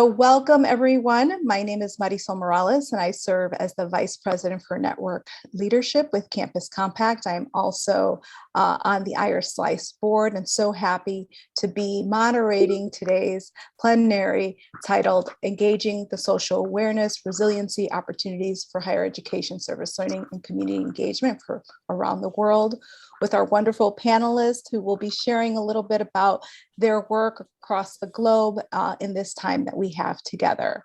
So welcome everyone. My name is Marisol Morales and I serve as the Vice President for Network Leadership with Campus Compact. I'm also on the IARSLCE board and so happy to be moderating today's plenary titled Engaging the Social Awareness, Resiliency, Opportunities for Higher Education, Service Learning, and Community Engagement for around the world, with our wonderful panelists who will be sharing a little bit about their work across the globe in this time that we have together.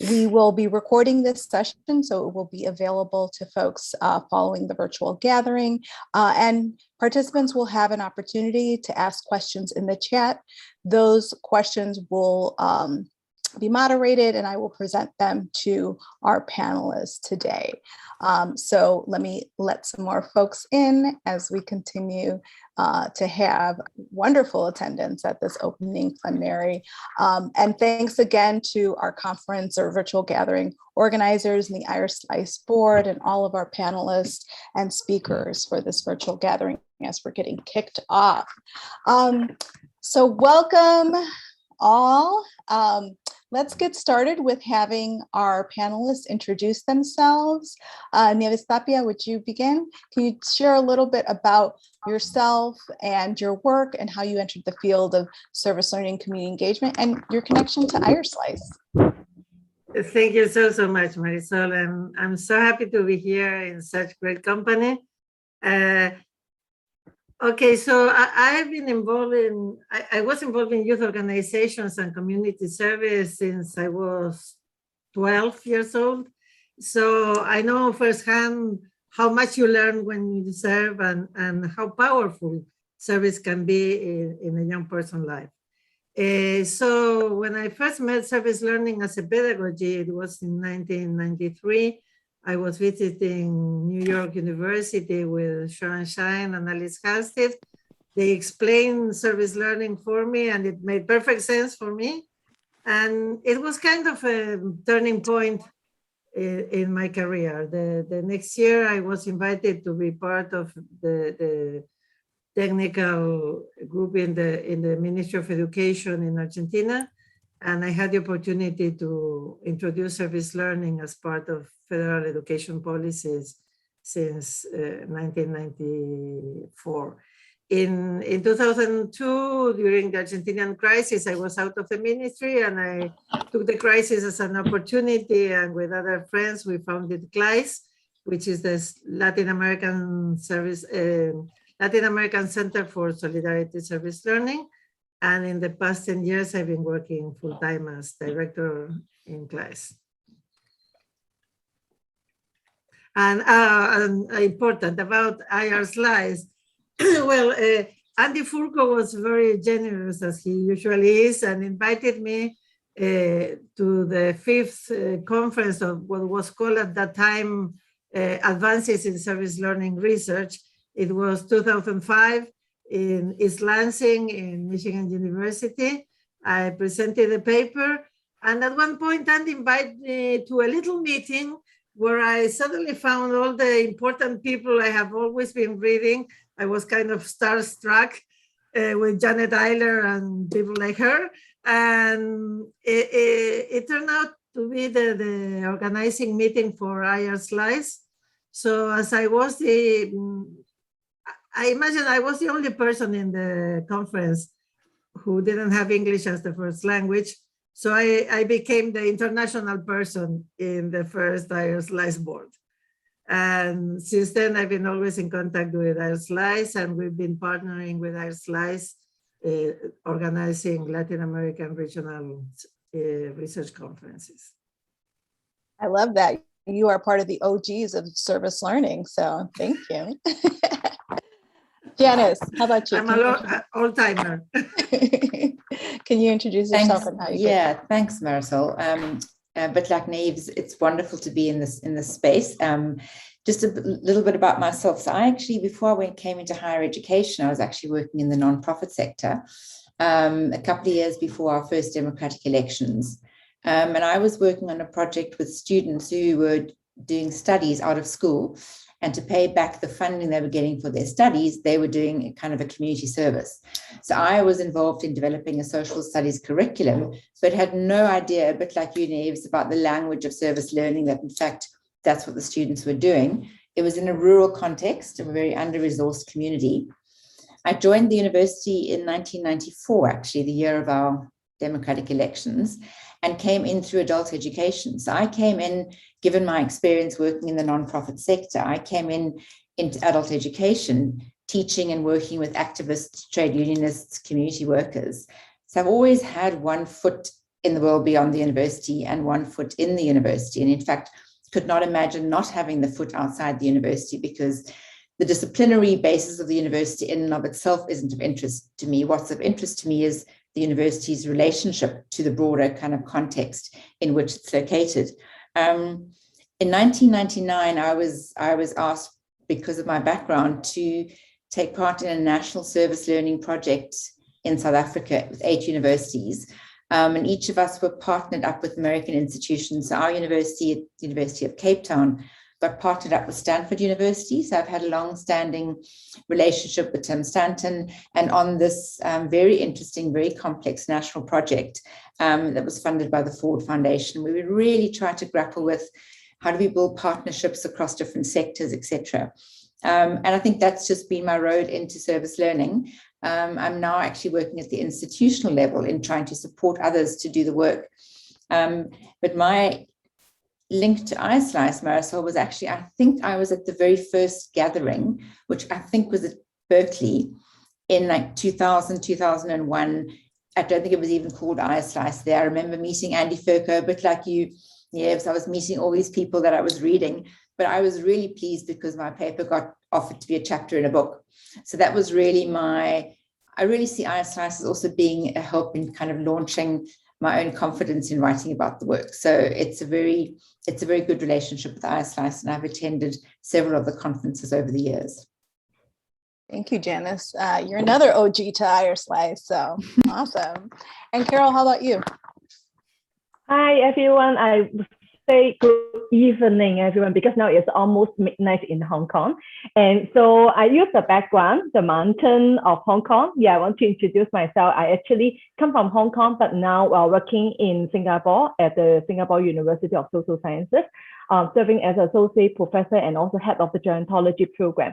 We will be recording this session, so it will be available to folks following the virtual gathering, and participants will have an opportunity to ask questions in the chat. Those questions will be moderated and I will present them to our panelists today. So let me let some more folks in as we continue to have wonderful attendance at this opening plenary. And thanks again to our conference or virtual gathering organizers and the IARSLCE board and all of our panelists and speakers for this virtual gathering as we're getting kicked off. So welcome all. Let's get started with having our panelists introduce themselves. Nieves Tapia, would you begin? Can you share a little bit about yourself and your work and how you entered the field of service learning, community engagement, and your connection to IARSLCE? Thank you so much, Marisol. And I'm so happy to be here in such great company. Okay, so I've been involved in, I was involved in youth organizations and community service since I was 12 years old. So I know firsthand how much you learn when you serve and how powerful service can be in a young person's life. So when I first met service learning as a pedagogy, it was in 1993. I was visiting New York University with Sharon Shine and Alice Halstead. They explained service learning for me and it made perfect sense for me. And it was kind of a turning point in my career. The next year I was invited to be part of the technical group in the Ministry of Education in Argentina. And I had the opportunity to introduce service learning as part of federal education policies since 1994. In 2002, during the Argentinian crisis, I was out of the ministry and I took the crisis as an opportunity, and with other friends, we founded CLICE, which is the Latin American Center for Solidarity Service Learning. And in the past 10 years, I've been working full-time as director in CLICE. And important about IARSLCE, well, Andy Furco was very generous, as he usually is, and invited me to the 5th conference of what was called at that time Advances in Service Learning Research. It was 2005 in East Lansing in Michigan University. I presented a paper, and at one point Andy invited me to a little meeting where I suddenly found all the important people I have always been reading. I was kind of starstruck with Janet Eiler and people like her. And it turned out to be the organizing meeting for IARSLCE. So as I was I imagine I was the only person in the conference who didn't have English as the first language. So I became the international person in the first IARSLCE board. And since then, I've been always in contact with IARSLCE, and we've been partnering with IARSLCE, organizing Latin American regional research conferences. I love that. You are part of the OGs of service learning, so thank you. Janice, how about you? I'm an old-timer. Can you introduce yourself and how you thanks, Marisol. But like Nieves, it's wonderful to be in this space. Just a little bit about myself. So I actually, before I came into higher education, I was actually working in the nonprofit sector a couple of years before our first democratic elections. And I was working on a project with students who were doing studies out of school. And to pay back the funding they were getting for their studies, they were doing kind of a community service. So I was involved in developing a social studies curriculum, but had no idea, a bit like you, Neves, about the language of service learning, that in fact, that's what the students were doing. It was in a rural context, a very under-resourced community. I joined the university in 1994, actually, the year of our democratic elections, and came in through adult education. So I came in, given my experience working in the nonprofit sector, I came in into adult education, teaching and working with activists, trade unionists, community workers. So I've always had one foot in the world beyond the university and one foot in the university. And in fact, could not imagine not having the foot outside the university, because the disciplinary basis of the university in and of itself isn't of interest to me. What's of interest to me is the university's relationship to the broader kind of context in which it's located. In 1999, I was asked, because of my background, to take part in a national service learning project in South Africa with 8 universities. And each of us were partnered up with American institutions. So our university, the University of Cape Town, got partnered up with Stanford University. So I've had a long-standing relationship with Tim Stanton, and on this very interesting, very complex national project that was funded by the Ford Foundation, we would really try to grapple with how do we build partnerships across different sectors, etc. And I think that's just been my road into service learning. I'm now actually working at the institutional level in trying to support others to do the work. But my link to IARSLCE, Marisol, was actually, I think I was at the very first gathering, which I think was at Berkeley in like 2000, 2001. I don't think it was even called IARSLCE there. I remember meeting Andy Furco, a bit like you. Yes, I was meeting all these people that I was reading, but I was really pleased because my paper got offered to be a chapter in a book. So that was really I really see IARSLCE as also being a help in kind of launching my own confidence in writing about the work. So it's a very good relationship with IARSLCE, and I've attended several of the conferences over the years. Thank you, Janice. You're another OG to IARSLCE, so awesome. And Carol, how about you? Hi, everyone. I would say good evening, everyone, because now it's almost midnight in Hong Kong. And so I use the background, the mountain of Hong Kong. Yeah, I want to introduce myself. I actually come from Hong Kong, but now while working in Singapore at the Singapore University of Social Sciences, serving as associate professor and also head of the gerontology program.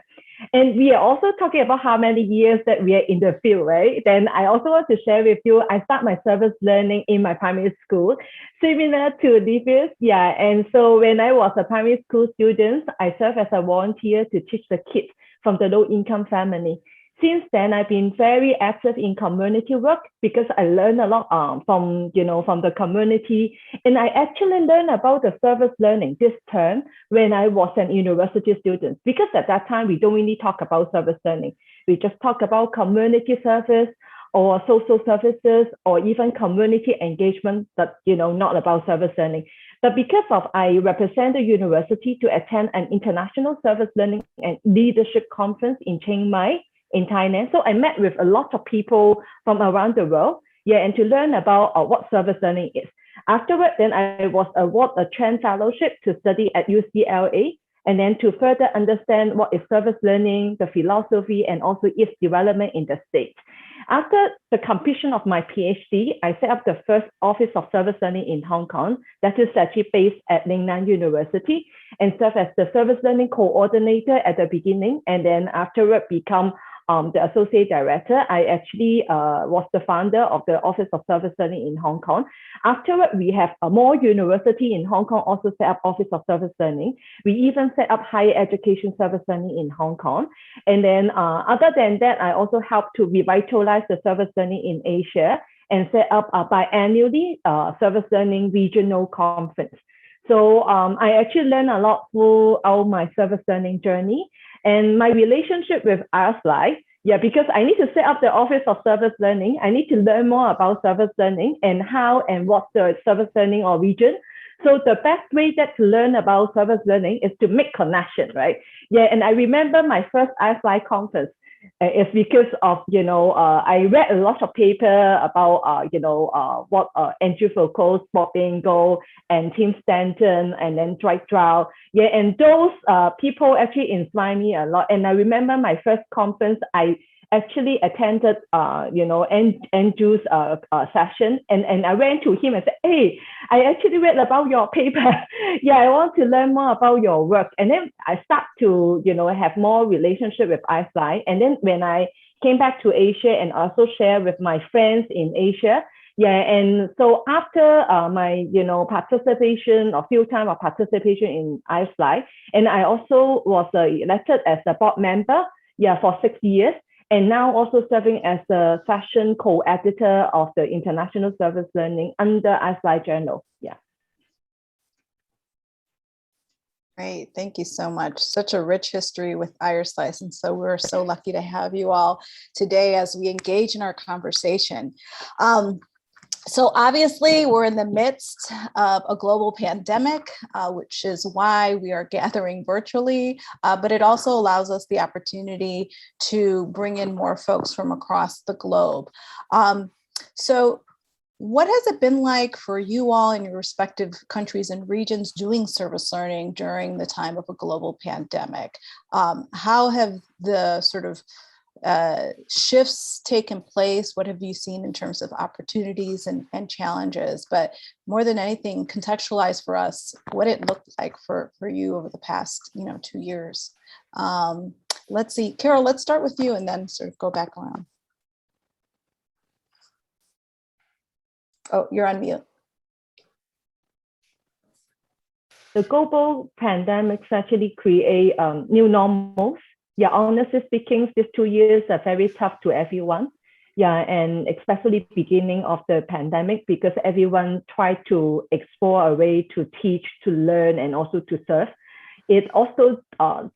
And we are also talking about how many years that we are in the field, right? Then I also want to share with you, I start my service learning in my primary school, similar to Livius. Yeah, and so when I was a primary school student, I served as a volunteer to teach the kids from the low-income family. Since then, I've been very active in community work because I learned a lot from the community. And I actually learned about the service learning this term when I was an university student, because at that time, we don't really talk about service learning. We just talk about community service or social services or even community engagement, but not about service learning. But because I represent the university to attend an international service learning and leadership conference in Chiang Mai, in Thailand. So I met with a lot of people from around the world, and to learn about what service learning is. Afterwards, then I was awarded a Trent Fellowship to study at UCLA, and then to further understand what is service learning, the philosophy, and also its development in the States. After the completion of my PhD, I set up the first Office of Service Learning in Hong Kong, that is actually based at Ningnan University, and served as the service learning coordinator at the beginning, and then afterward become the associate director. I actually was the founder of the Office of Service Learning in Hong Kong. Afterward, we have more university in Hong Kong also set up Office of Service Learning. We even set up higher education service learning in Hong Kong. And then other than that, I also helped to revitalize the service learning in Asia and set up biannually service learning regional conference. So I actually learned a lot throughout my service learning journey. And my relationship with IARSLCE, because I need to set up the Office of Service Learning. I need to learn more about service learning and how and what's the service learning or region. So the best way to learn about service learning is to make connection, right? Yeah, and I remember my first IARSLCE conference. It's because of, I read a lot of paper about, what Andrew Foucault's Spot Bingo and Tim Stanton and then Dwight Trout. Yeah, and those people actually inspire me a lot. And I remember my first conference, I actually attended, Andrew's session, and I went to him and said, hey, I actually read about your paper. Yeah, I want to learn more about your work. And then I start to, have more relationship with iFly. And then when I came back to Asia and also share with my friends in Asia, yeah, and so after my, participation or few time of participation in iFly, and I also was elected as a board member, yeah, for 6 years. And now also serving as a session co-editor of the International Service Learning under iFly Journal. Yeah. Great, thank you so much. Such a rich history with IARSLCE, and so we're so lucky to have you all today as we engage in our conversation. So obviously we're in the midst of a global pandemic, which is why we are gathering virtually, but it also allows us the opportunity to bring in more folks from across the globe. So what has it been like for you all in your respective countries and regions doing service learning during the time of a global pandemic? How have the sort of shifts taken place? What have you seen in terms of opportunities and challenges? But more than anything, contextualize for us what it looked like for you over the past 2 years. Let's see, Carol, let's start with you and then sort of go back around. Oh, you're on mute. The global pandemics actually create new normals. Yeah, honestly speaking, these 2 years are very tough to everyone. Yeah, and especially beginning of the pandemic, because everyone tried to explore a way to teach, to learn, and also to serve. It also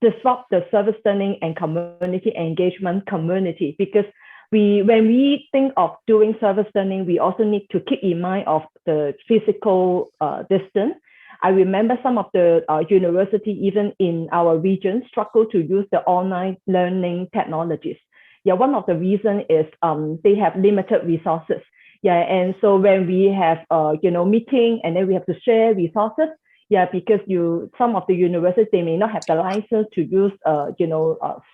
disrupts the service learning and community engagement community, because when we think of doing service learning, we also need to keep in mind of the physical distance. I remember some of the university, even in our region, struggle to use the online learning technologies. Yeah, one of the reasons is they have limited resources. Yeah, and so when we have meeting and then we have to share resources. Yeah, because some of the universities, they may not have the license to use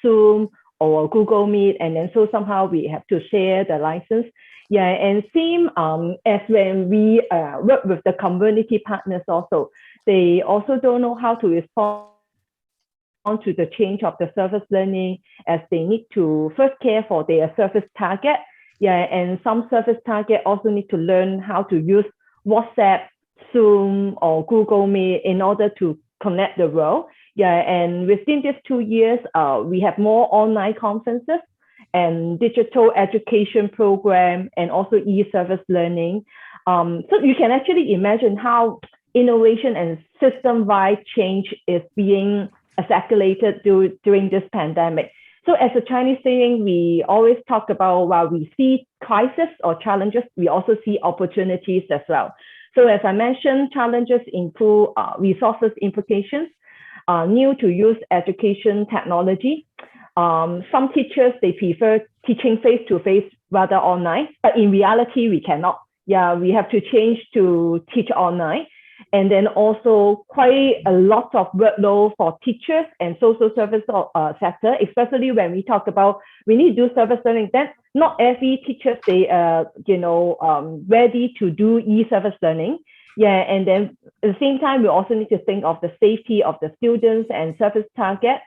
Zoom or Google Meet, and then so somehow we have to share the license. Yeah, and same as when we work with the community partners also, they also don't know how to respond to the change of the service learning, as they need to first care for their service target. Yeah, and some service target also need to learn how to use WhatsApp, Zoom, or Google Meet in order to connect the world. Yeah, and within these 2 years, we have more online conferences and digital education program, and also e-service learning. So you can actually imagine how innovation and system-wide change is being circulated during this pandemic. So as a Chinese saying, we always talk about, while we see crisis or challenges, we also see opportunities as well. So as I mentioned, challenges include resources implications, new to use education technology. Some teachers, they prefer teaching face-to-face rather online, but in reality, we cannot. Yeah, we have to change to teach online. And then also quite a lot of workload for teachers and social service sector, especially when we talk about we need to do service learning. Then not every teacher, they ready to do e-service learning. Yeah, and then at the same time, we also need to think of the safety of the students and service target.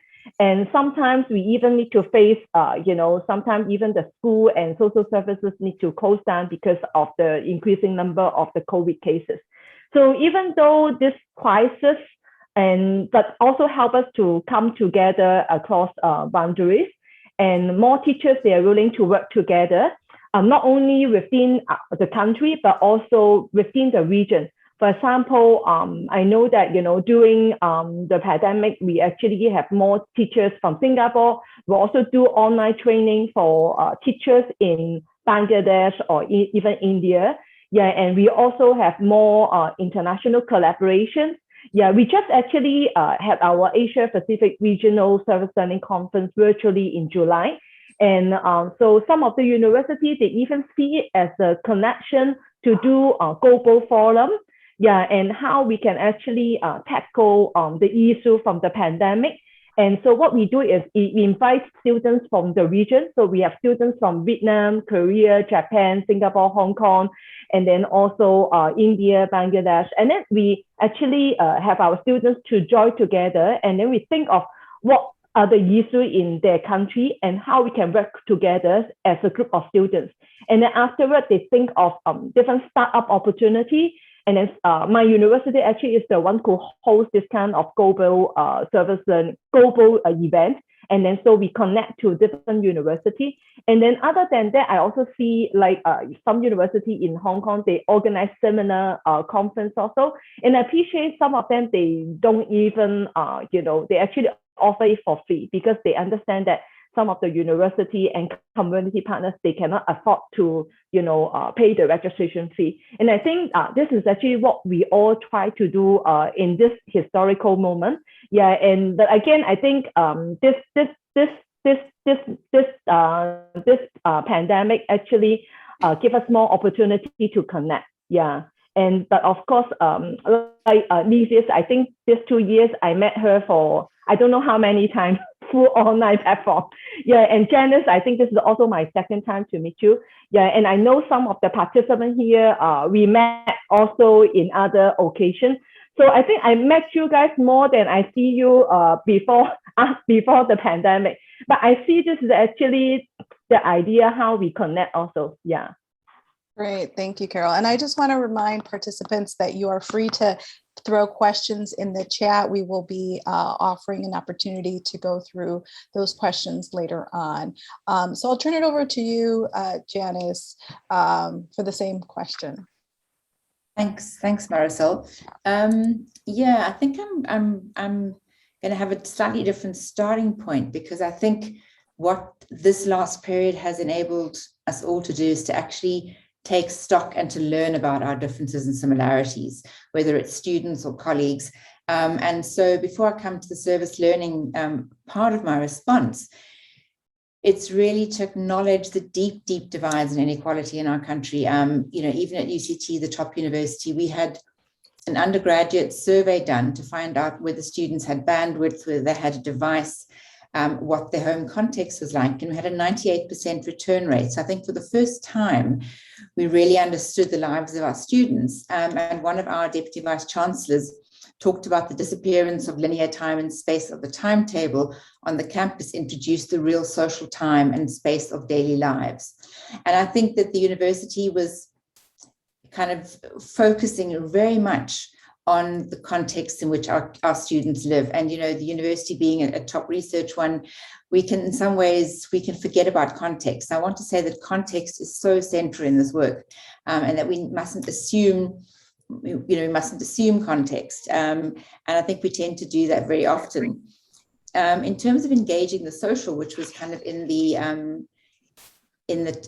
And sometimes we even need to face, sometimes even the school and social services need to close down because of the increasing number of the COVID cases. So even though this crisis, but also help us to come together across boundaries, and more teachers, they are willing to work together, not only within the country, but also within the region. For example, I know that, during the pandemic, we actually have more teachers from Singapore. We also do online training for teachers in Bangladesh or even India. Yeah, and we also have more international collaboration. Yeah, we just actually had our Asia Pacific Regional Service Learning Conference virtually in July. And so some of the universities, they even see it as a connection to do a global forum, and how we can actually tackle the issue from the pandemic. And so what we do is we invite students from the region. So we have students from Vietnam, Korea, Japan, Singapore, Hong Kong, and then also India, Bangladesh. And then we actually have our students to join together, and then we think of what are the issues in their country and how we can work together as a group of students. And then afterwards, they think of different startup opportunity. And then my university actually is the one who hosts this kind of global service and global event. And then so we connect to different universities. And then other than that, I also see like some university in Hong Kong, they organize seminar conference also. And I appreciate some of them, they don't even, they actually offer it for free because they understand that some of the university and community partners, they cannot afford to, pay the registration fee. And I think this is actually what we all try to do in this historical moment. Yeah, and but again, I think this pandemic actually give us more opportunity to connect. Yeah. And but of course, like Lizius, I think these 2 years I met her for I don't know how many times, full online platform. Yeah, and Janice, I think this is also my second time to meet you. Yeah, and I know some of the participants here, we met also in other occasions. So I think I met you guys more than I see you before the pandemic. But I see this is actually the idea how we connect also. Yeah. Great, thank you, Carol. And I just want to remind participants that you are free to throw questions in the chat. We will be offering an opportunity to go through those questions later on. So I'll turn it over to you, Janice, for the same question. Thanks, Marisol. Yeah, I think I'm going to have a slightly different starting point, because I think what this last period has enabled us all to do is to actually take stock and to learn about our differences and similarities, whether it's students or colleagues. And so before I come to the service learning part of my response, it's really to acknowledge the deep, deep divides and inequality in our country. Even at UCT, the top university, we had an undergraduate survey done to find out whether students had bandwidth, whether they had a device, what their home context was like, and we had a 98% return rate. So I think for the first time, we really understood the lives of our students. And one of our deputy vice chancellors talked about the disappearance of linear time and space of the timetable on the campus, introduced the real social time and space of daily lives. And I think that the university was kind of focusing very much on the context in which our students live. And, the university being a top research one, we can, in some ways, we can forget about context. I want to say that context is so central in this work, and that we mustn't assume, context. And I think we tend to do that very often. In terms of engaging the social, which was kind of in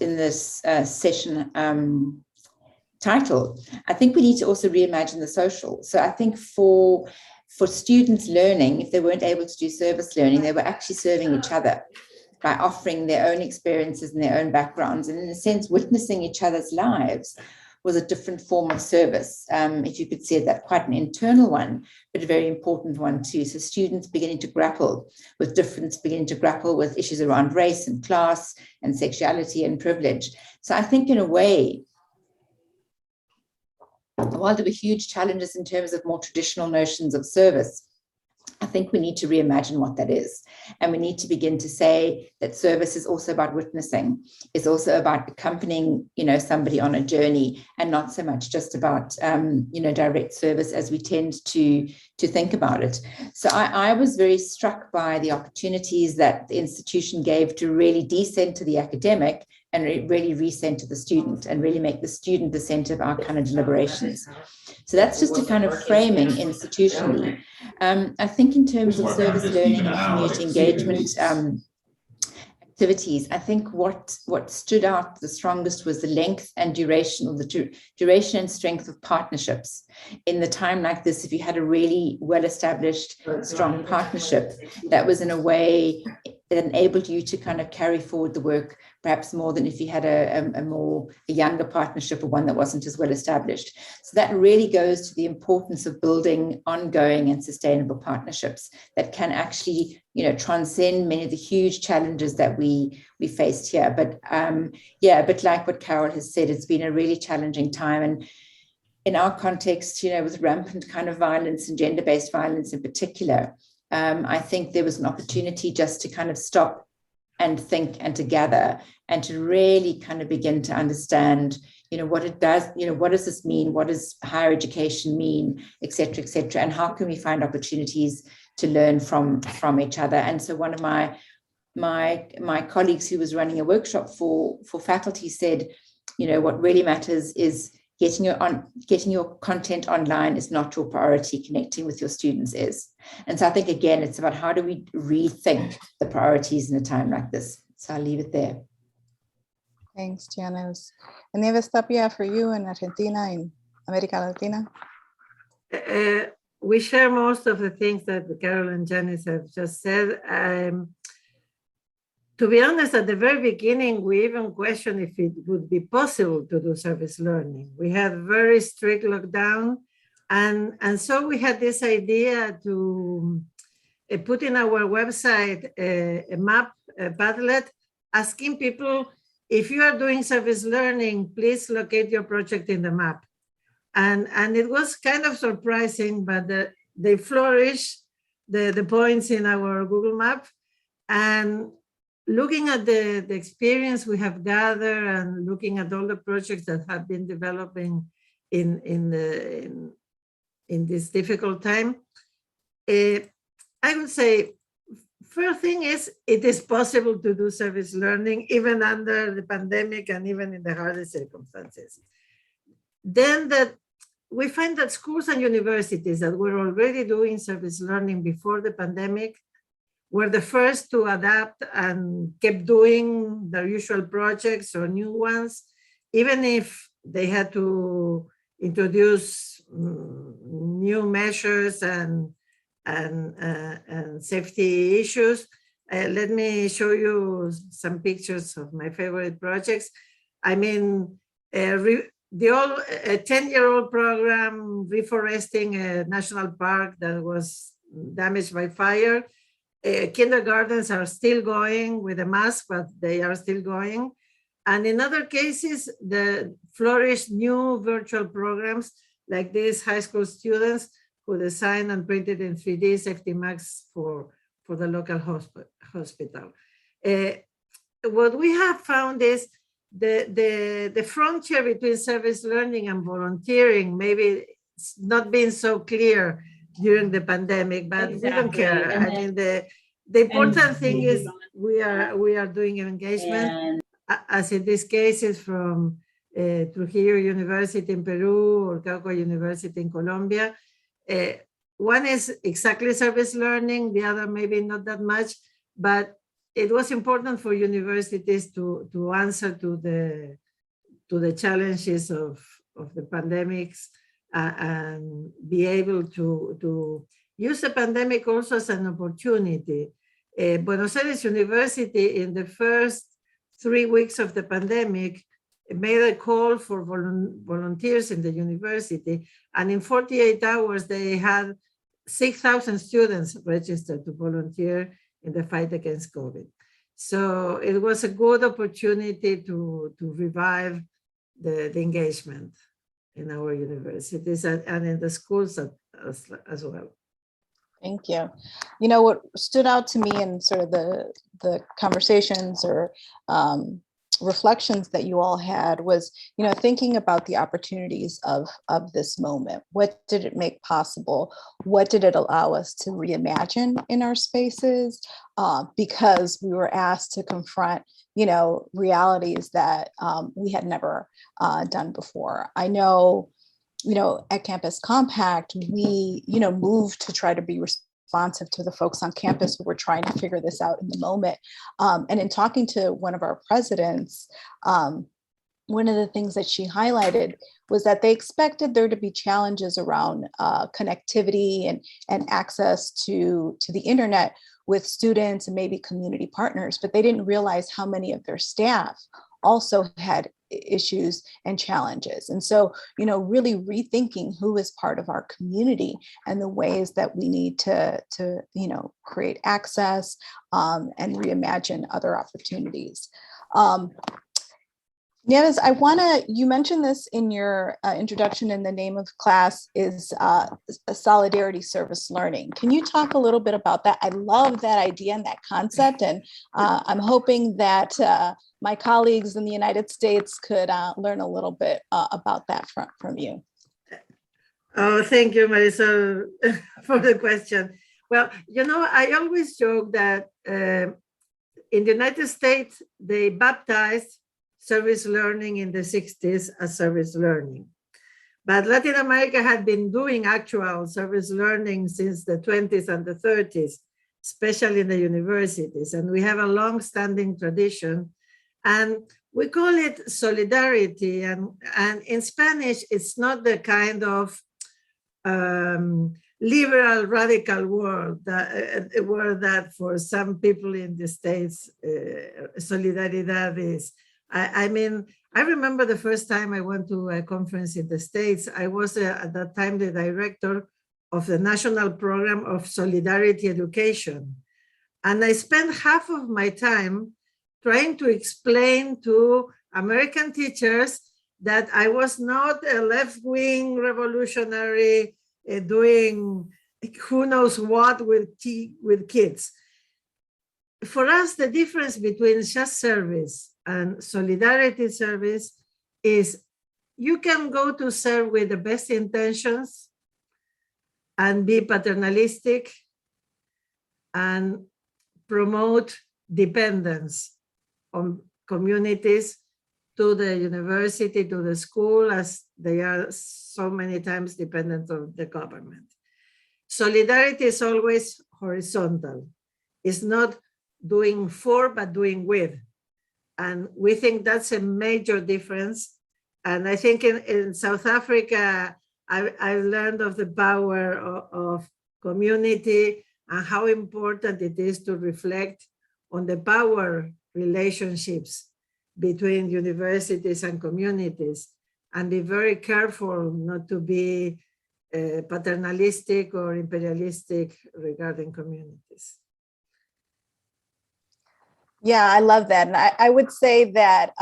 this session title, I think we need to also reimagine the social. So I think for students learning, if they weren't able to do service learning, they were actually serving each other by offering their own experiences and their own backgrounds, and in a sense, witnessing each other's lives was a different form of service. If you could say that, quite an internal one, but a very important one too. So students beginning to grapple with difference, beginning to grapple with issues around race and class and sexuality and privilege. So I think in a way, while there were huge challenges in terms of more traditional notions of service, I think we need to reimagine what that is. And we need to begin to say that service is also about witnessing, it's also about accompanying, somebody on a journey, and not so much just about, direct service as we tend to think about it. So I was very struck by the opportunities that the institution gave to really decenter the academic and really recenter the student, and really make the student the center of our kind of deliberations. So that's just a kind of framing institutionally. I think in terms of service learning and community engagement activities, I think what stood out the strongest was the length and duration, or the duration and strength of partnerships. In the time like this, if you had a really well-established, strong partnership that was in a way it enabled you to kind of carry forward the work perhaps more than if you had a younger partnership or one that wasn't as well established. So that really goes to the importance of building ongoing and sustainable partnerships that can actually, transcend many of the huge challenges that we faced here. But but like what Carol has said, it's been a really challenging time. And in our context, with rampant kind of violence and gender-based violence in particular, I think there was an opportunity just to kind of stop and think and to gather and to really kind of begin to understand, what it does, what does this mean? What does higher education mean, et cetera, and how can we find opportunities to learn from each other? And so one of my colleagues who was running a workshop for faculty said, what really matters is getting your content online is not your priority, connecting with your students is. And so I think, again, it's about how do we rethink the priorities in a time like this. So I'll leave it there. Thanks, Janice. And Nieves Tapia, for you in Argentina, in America Latina? We share most of the things that Carol and Janice have just said. To be honest, at the very beginning, we even questioned if it would be possible to do service learning. We had very strict lockdown. And so we had this idea to put in our website a map, a Padlet, asking people, if you are doing service learning, please locate your project in the map. And it was kind of surprising, but they flourished, the points in our Google map. And looking at the experience we have gathered and looking at all the projects that have been developing in this difficult time, I would say, first thing is, it is possible to do service learning even under the pandemic and even in the hardest circumstances. Then that we find that schools and universities that were already doing service learning before the pandemic were the first to adapt and kept doing their usual projects or new ones, even if they had to introduce new measures and safety issues. Let me show you some pictures of my favorite projects. I mean, the old 10-year-old program reforesting a national park that was damaged by fire. Kindergartens are still going with a mask, but they are still going. And in other cases, the flourished new virtual programs like these high school students who designed and printed in 3D safety masks for the local hospital. What we have found is the frontier between service learning and volunteering maybe it's not been so clear during the pandemic, but we don't care. I mean, the important thing is we are doing engagement, as in this case is from Trujillo University in Peru or Cauca University in Colombia. One is exactly service learning, the other maybe not that much, but it was important for universities to answer to the challenges of the pandemics and be able to use the pandemic also as an opportunity. Buenos Aires University in the first 3 weeks of the pandemic made a call for volunteers in the university, and in 48 hours they had 6,000 students registered to volunteer in the fight against COVID. So it was a good opportunity to revive the engagement in our universities and in the schools as well. Thank you. You know, what stood out to me in sort of the conversations or reflections that you all had was, thinking about the opportunities of this moment. What did it make possible? What did it allow us to reimagine in our spaces? Because we were asked to confront, realities that we had never done before. I know, at Campus Compact, we, moved to try to be responsive to the folks on campus who were trying to figure this out in the moment. And in talking to one of our presidents, one of the things that she highlighted was that they expected there to be challenges around connectivity and access to the internet with students and maybe community partners, but they didn't realize how many of their staff also had issues and challenges. And so, really rethinking who is part of our community and the ways that we need to create access and reimagine other opportunities. Nieves, you mentioned this in your introduction, in the name of class is solidarity service learning. Can you talk a little bit about that? I love that idea and that concept, and I'm hoping that my colleagues in the United States could learn a little bit about that from you. Oh, thank you, Marisol, for the question. Well, I always joke that in the United States, they baptized service learning in the 60s as service learning. But Latin America had been doing actual service learning since the 20s and the 30s, especially in the universities. And we have a long-standing tradition. And we call it solidarity. And in Spanish, it's not the kind of liberal, radical word that for some people in the States, solidaridad is. I mean, I remember the first time I went to a conference in the States. I was at that time the director of the National Program of Solidarity Education. And I spent half of my time trying to explain to American teachers that I was not a left-wing revolutionary doing who knows what with kids. For us, the difference between just service and solidarity service is you can go to serve with the best intentions and be paternalistic and promote dependence on communities to the university, to the school, as they are so many times dependent on the government. Solidarity is always horizontal. It's not doing for, but doing with. And we think that's a major difference. And I think in South Africa, I learned of the power of community and how important it is to reflect on the power relationships between universities and communities, and be very careful not to be paternalistic or imperialistic regarding communities. Yeah, I love that. And I would say that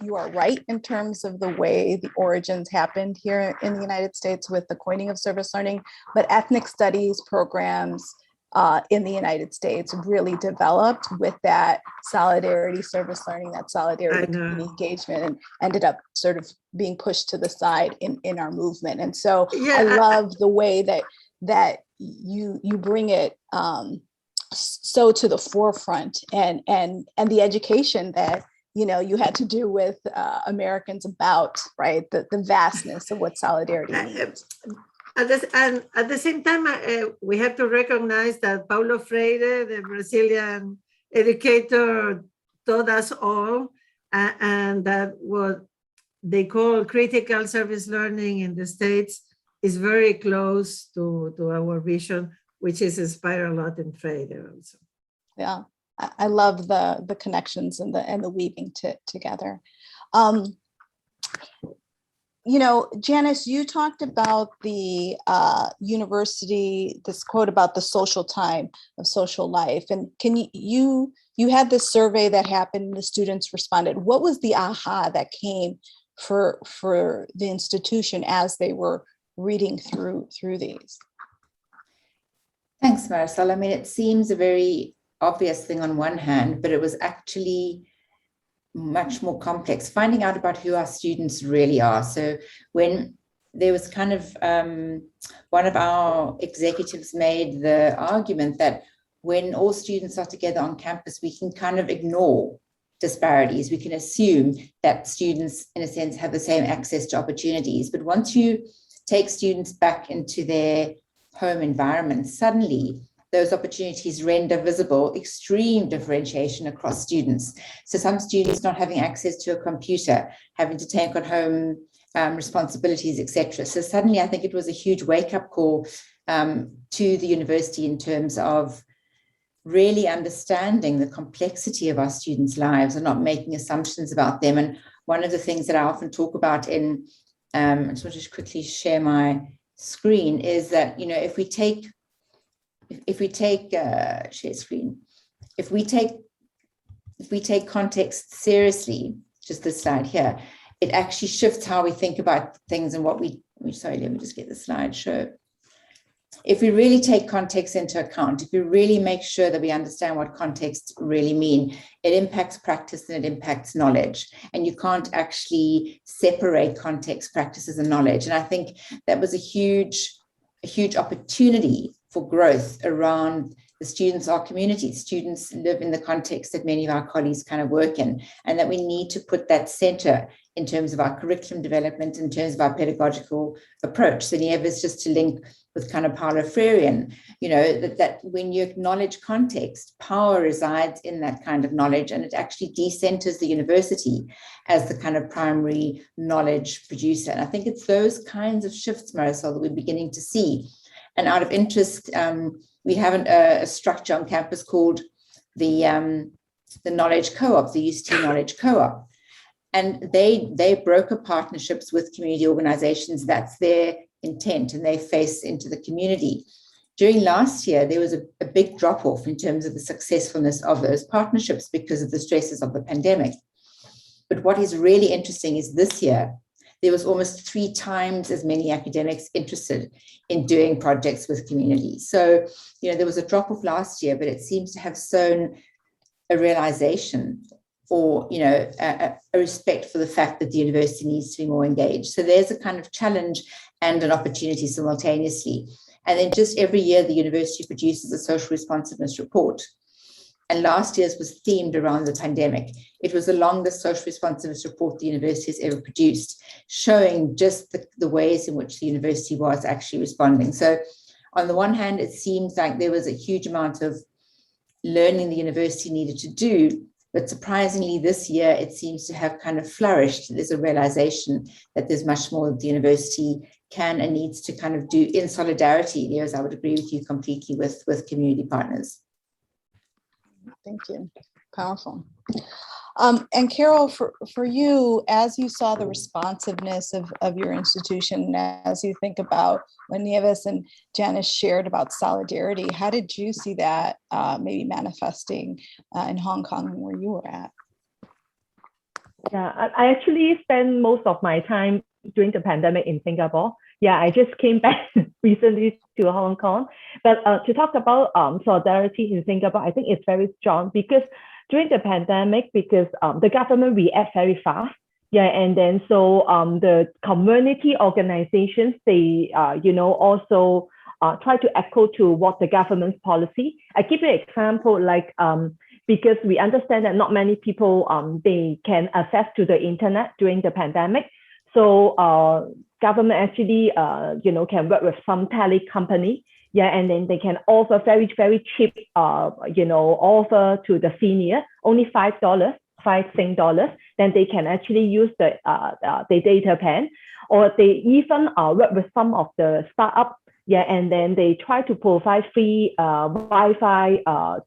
you are right in terms of the way the origins happened here in the United States with the coining of service learning, but ethnic studies programs in the United States really developed with that solidarity service learning, that solidarity community engagement, and ended up sort of being pushed to the side in our movement. And so I love the way that you bring it so to the forefront, and the education that you had to do with Americans about, right, the vastness of what solidarity means. At the same time, we have to recognize that Paulo Freire, the Brazilian educator, taught us all, and that what they call critical service learning in the States is very close to our vision, which is inspired a lot in Freire also. Yeah, I love the connections and the weaving together. Janice, you talked about the university, this quote about the social time of social life. And can you had this survey that happened, the students responded. What was the aha that came for the institution as they were reading through these? Thanks, Marisol. I mean, it seems a very obvious thing on one hand, but it was actually much more complex, finding out about who our students really are. So when there was kind of one of our executives made the argument that when all students are together on campus, we can kind of ignore disparities. We can assume that students, in a sense, have the same access to opportunities. But once you take students back into their home environment, suddenly those opportunities render visible extreme differentiation across students. So some students not having access to a computer, having to take on home responsibilities, etc. So suddenly I think it was a huge wake-up call to the university in terms of really understanding the complexity of our students' lives and not making assumptions about them. And one of the things that I often talk about in, I just want to quickly share my screen, is that, you know, if we take share screen, if we take context seriously, just this slide here, it actually shifts how we think about things and what sorry, let me just get the slideshow. If we really take context into account, if we really make sure that we understand what context really mean, it impacts practice and it impacts knowledge. And you can't actually separate context, practices, and knowledge. And I think that was a huge opportunity for growth around the students, our community. Students live in the context that many of our colleagues kind of work in, and that we need to put that center in terms of our curriculum development, in terms of our pedagogical approach. So Nieves, just to link with kind of Paulo Freire, you know, that when you acknowledge context, power resides in that kind of knowledge, and it actually decenters the university as the kind of primary knowledge producer. And I think it's those kinds of shifts, Marisol, that we're beginning to see. And out of interest, we have a structure on campus called the Knowledge Co-op, the UCT Knowledge Co-op. And they broker partnerships with community organizations. That's their intent, and they face into the community. During last year, there was a big drop-off in terms of the successfulness of those partnerships because of the stresses of the pandemic. But what is really interesting is this year, there was almost 3 times as many academics interested in doing projects with communities. So, you know, there was a drop-off last year, but it seems to have sown a realization, or, you know, a respect for the fact that the university needs to be more engaged. So there's a kind of challenge and an opportunity simultaneously. And then just every year, the university produces a social responsiveness report. And last year's was themed around the pandemic. It was the longest social responsiveness report the university has ever produced, showing just the ways in which the university was actually responding. So on the one hand, it seems like there was a huge amount of learning the university needed to do, but surprisingly, this year, it seems to have kind of flourished. There's a realization that there's much more that the university can and needs to kind of do in solidarity. Leos, I would agree with you completely with community partners. Thank you. Powerful. And Carol, for you, as you saw the responsiveness of your institution, as you think about when Nieves and Janice shared about solidarity, how did you see that maybe manifesting in Hong Kong where you were at? Yeah, I actually spent most of my time during the pandemic in Singapore. Yeah, I just came back recently to Hong Kong. But to talk about solidarity in Singapore, I think it's very strong because during the pandemic, because the government react very fast. Yeah, and then so the community organizations, they, you know, also try to echo to what the government's policy. I give you an example, like, because we understand that not many people, they can access to the internet during the pandemic. So government actually, you know, can work with some tele company. Yeah, and then they can offer very, very cheap, you know, offer to the senior, only $5, $5 then they can actually use the data plan, or they even work with some of the startups. Yeah, and then they try to provide free Wi-Fi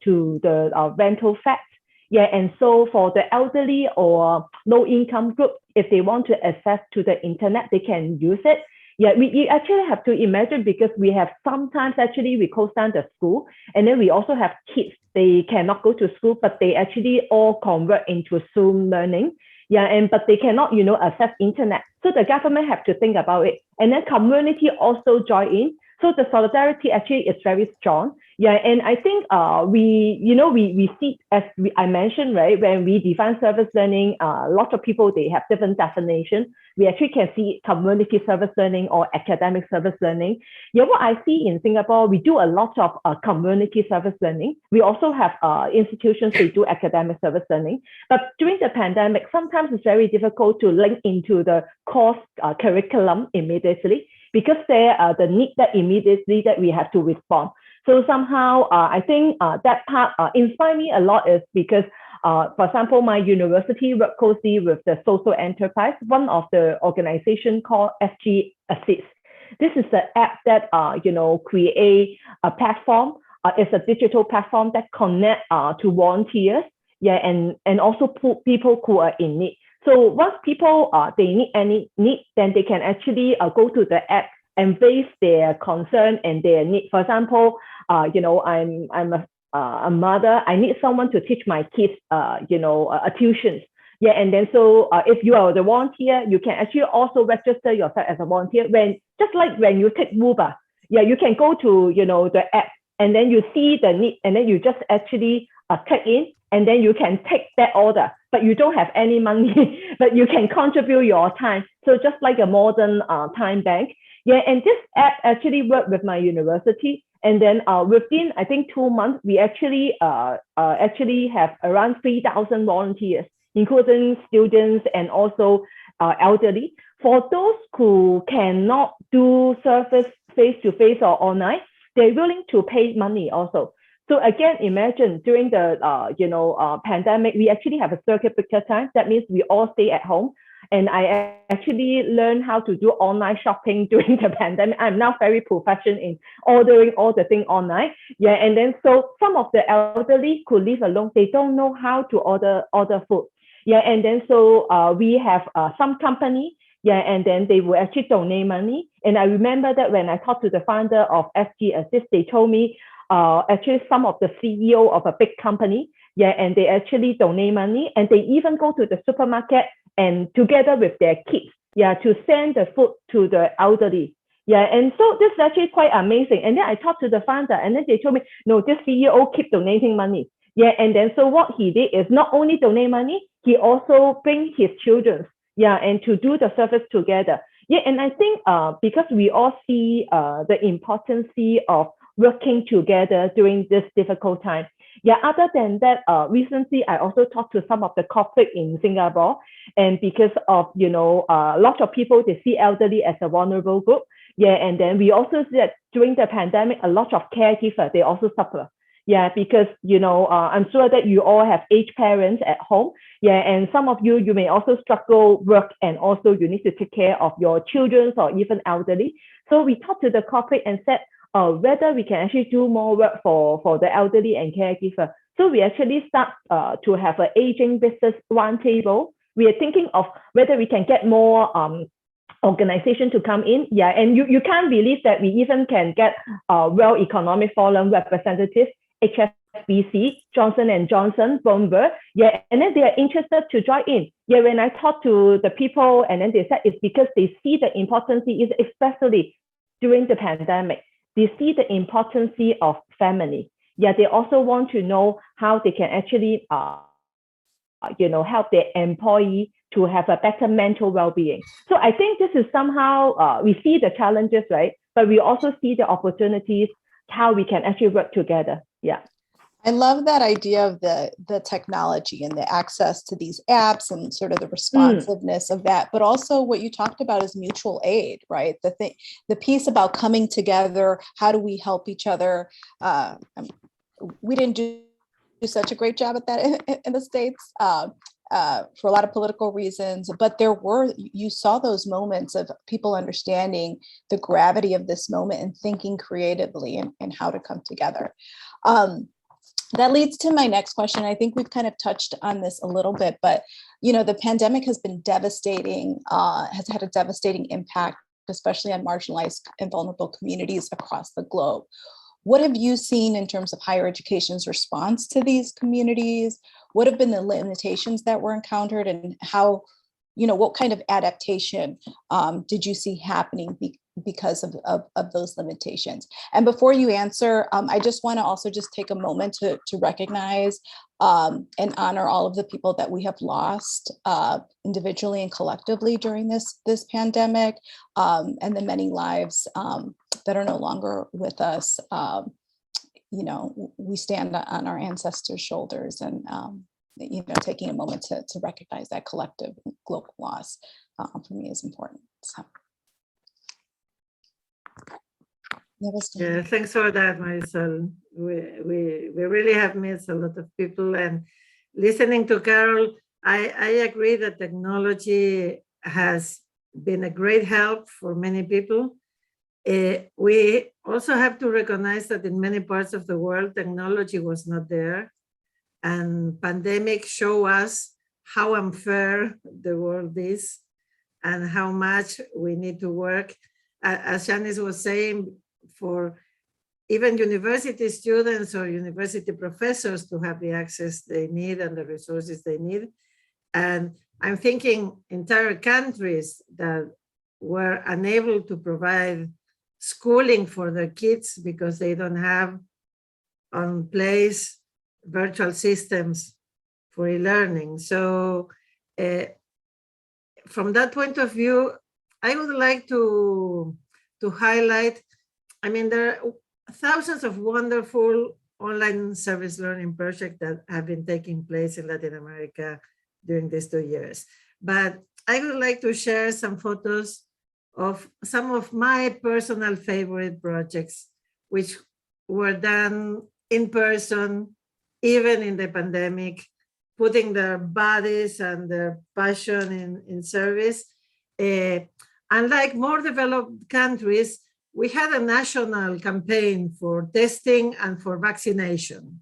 to the rental flats. Yeah, and so for the elderly or low income group, if they want to access to the internet, they can use it. Yeah, we actually have to imagine, because we have sometimes actually we close down the school, and then we also have kids, they cannot go to school, but they actually all convert into Zoom learning. Yeah, but they cannot, you know, access internet. So the government have to think about it. And then community also join in. So the solidarity actually is very strong. Yeah, and I think we see, as I mentioned, right, when we define service learning, lots of people, they have different definitions. We actually can see community service learning or academic service learning. Yeah, what I see in Singapore, we do a lot of community service learning. We also have institutions that do academic service learning. But during the pandemic, sometimes it's very difficult to link into the course curriculum immediately, because there are the need that immediately that we have to respond. So somehow, I think that part inspired me a lot, is because, for example, my university worked closely with the social enterprise, one of the organization called SLCE. This is the app that, you know, create a platform is a digital platform that connect to volunteers, yeah, and also people who are in need. So once people they need any need, then they can actually go to the app and raise their concern and their need. For example, you know, I'm a mother. I need someone to teach my kids, you know, tuitions. Yeah, and then so if you are the volunteer, you can actually also register yourself as a volunteer. When just like when you take Uber, yeah, you can go to, you know, the app and then you see the need, and then you just actually click in, and then you can take that order, but you don't have any money, but you can contribute your time. So just like a modern time bank. Yeah, and this app actually worked with my university. And then within, I think, 2 months, we actually have around 3,000 volunteers, including students and also elderly. For those who cannot do service face-to-face or online, they're willing to pay money also. So again, imagine during the pandemic, we actually have a circuit breaker time. That means we all stay at home. And I actually learned how to do online shopping during the pandemic. I'm now very proficient in ordering all the things online. Yeah, and then so some of the elderly could live alone. They don't know how to order food. Yeah, and then so we have some company. Yeah, and then they will actually donate money. And I remember that when I talked to the founder of SG Assist, they told me actually some of the CEO of a big company, yeah, and they actually donate money, and they even go to the supermarket and together with their kids, yeah, to send the food to the elderly. Yeah, and so this is actually quite amazing. And then I talked to the founder, and then they told me, no, this CEO keep donating money. Yeah, and then so what he did is not only donate money, he also bring his children, yeah, and to do the service together. Yeah, and I think because we all see the importance of working together during this difficult time. Yeah, other than that, recently I also talked to some of the corporate in Singapore, and because of, you know, lots of people, they see elderly as a vulnerable group. Yeah, and then we also see that during the pandemic, a lot of caregivers, they also suffer. Yeah, because, you know, I'm sure that you all have aged parents at home. Yeah, and some of you, you may also struggle work, and also you need to take care of your children or even elderly. So we talked to the corporate and said, whether we can actually do more work for the elderly and caregiver. So we actually start to have an aging business roundtable. We are thinking of whether we can get more organization to come in. Yeah, and you can't believe that we even can get World Economic Forum representatives, HSBC, Johnson & Johnson, Bloomberg, yeah, and then they are interested to join in. Yeah, when I talked to the people, and then they said it's because they see the importance, is especially during the pandemic, they see the importance of family. Yeah, they also want to know how they can actually, you know, help their employee to have a better mental well-being. So I think this is somehow, we see the challenges, right? But we also see the opportunities, how we can actually work together. Yeah. I love that idea of the technology and the access to these apps and sort of the responsiveness of that, but also what you talked about is mutual aid, right? The piece about coming together, how do we help each other? We didn't do such a great job at that in the States for a lot of political reasons, but you saw those moments of people understanding the gravity of this moment and thinking creatively and how to come together. That leads to my next question. I think we've kind of touched on this a little bit, but you know, the pandemic has been devastating, has had a devastating impact, especially on marginalized and vulnerable communities across the globe. What have you seen in terms of higher education's response to these communities? What have been the limitations that were encountered, and how, you know, what kind of adaptation did you see happening because of those limitations? And before you answer, I just want to also just take a moment to recognize and honor all of the people that we have lost individually and collectively during this pandemic, and the many lives that are no longer with us. You know, we stand on our ancestors' shoulders, and you know, taking a moment to recognize that collective global loss for me is important. So. Yeah, thanks for that, Marisol. We really have missed a lot of people, and listening to Carol, I agree that technology has been a great help for many people, We also have to recognize that in many parts of the world, technology was not there. And pandemic show us how unfair the world is and how much we need to work. As Janice was saying, for even university students or university professors to have the access they need and the resources they need. And I'm thinking entire countries that were unable to provide schooling for their kids because they don't have on place virtual systems for e-learning. So from that point of view, I would like to highlight, I mean, there are thousands of wonderful online service learning projects that have been taking place in Latin America during these 2 years. But I would like to share some photos of some of my personal favorite projects, which were done in person, even in the pandemic, putting their bodies and their passion in service. Unlike more developed countries, we had a national campaign for testing and for vaccination.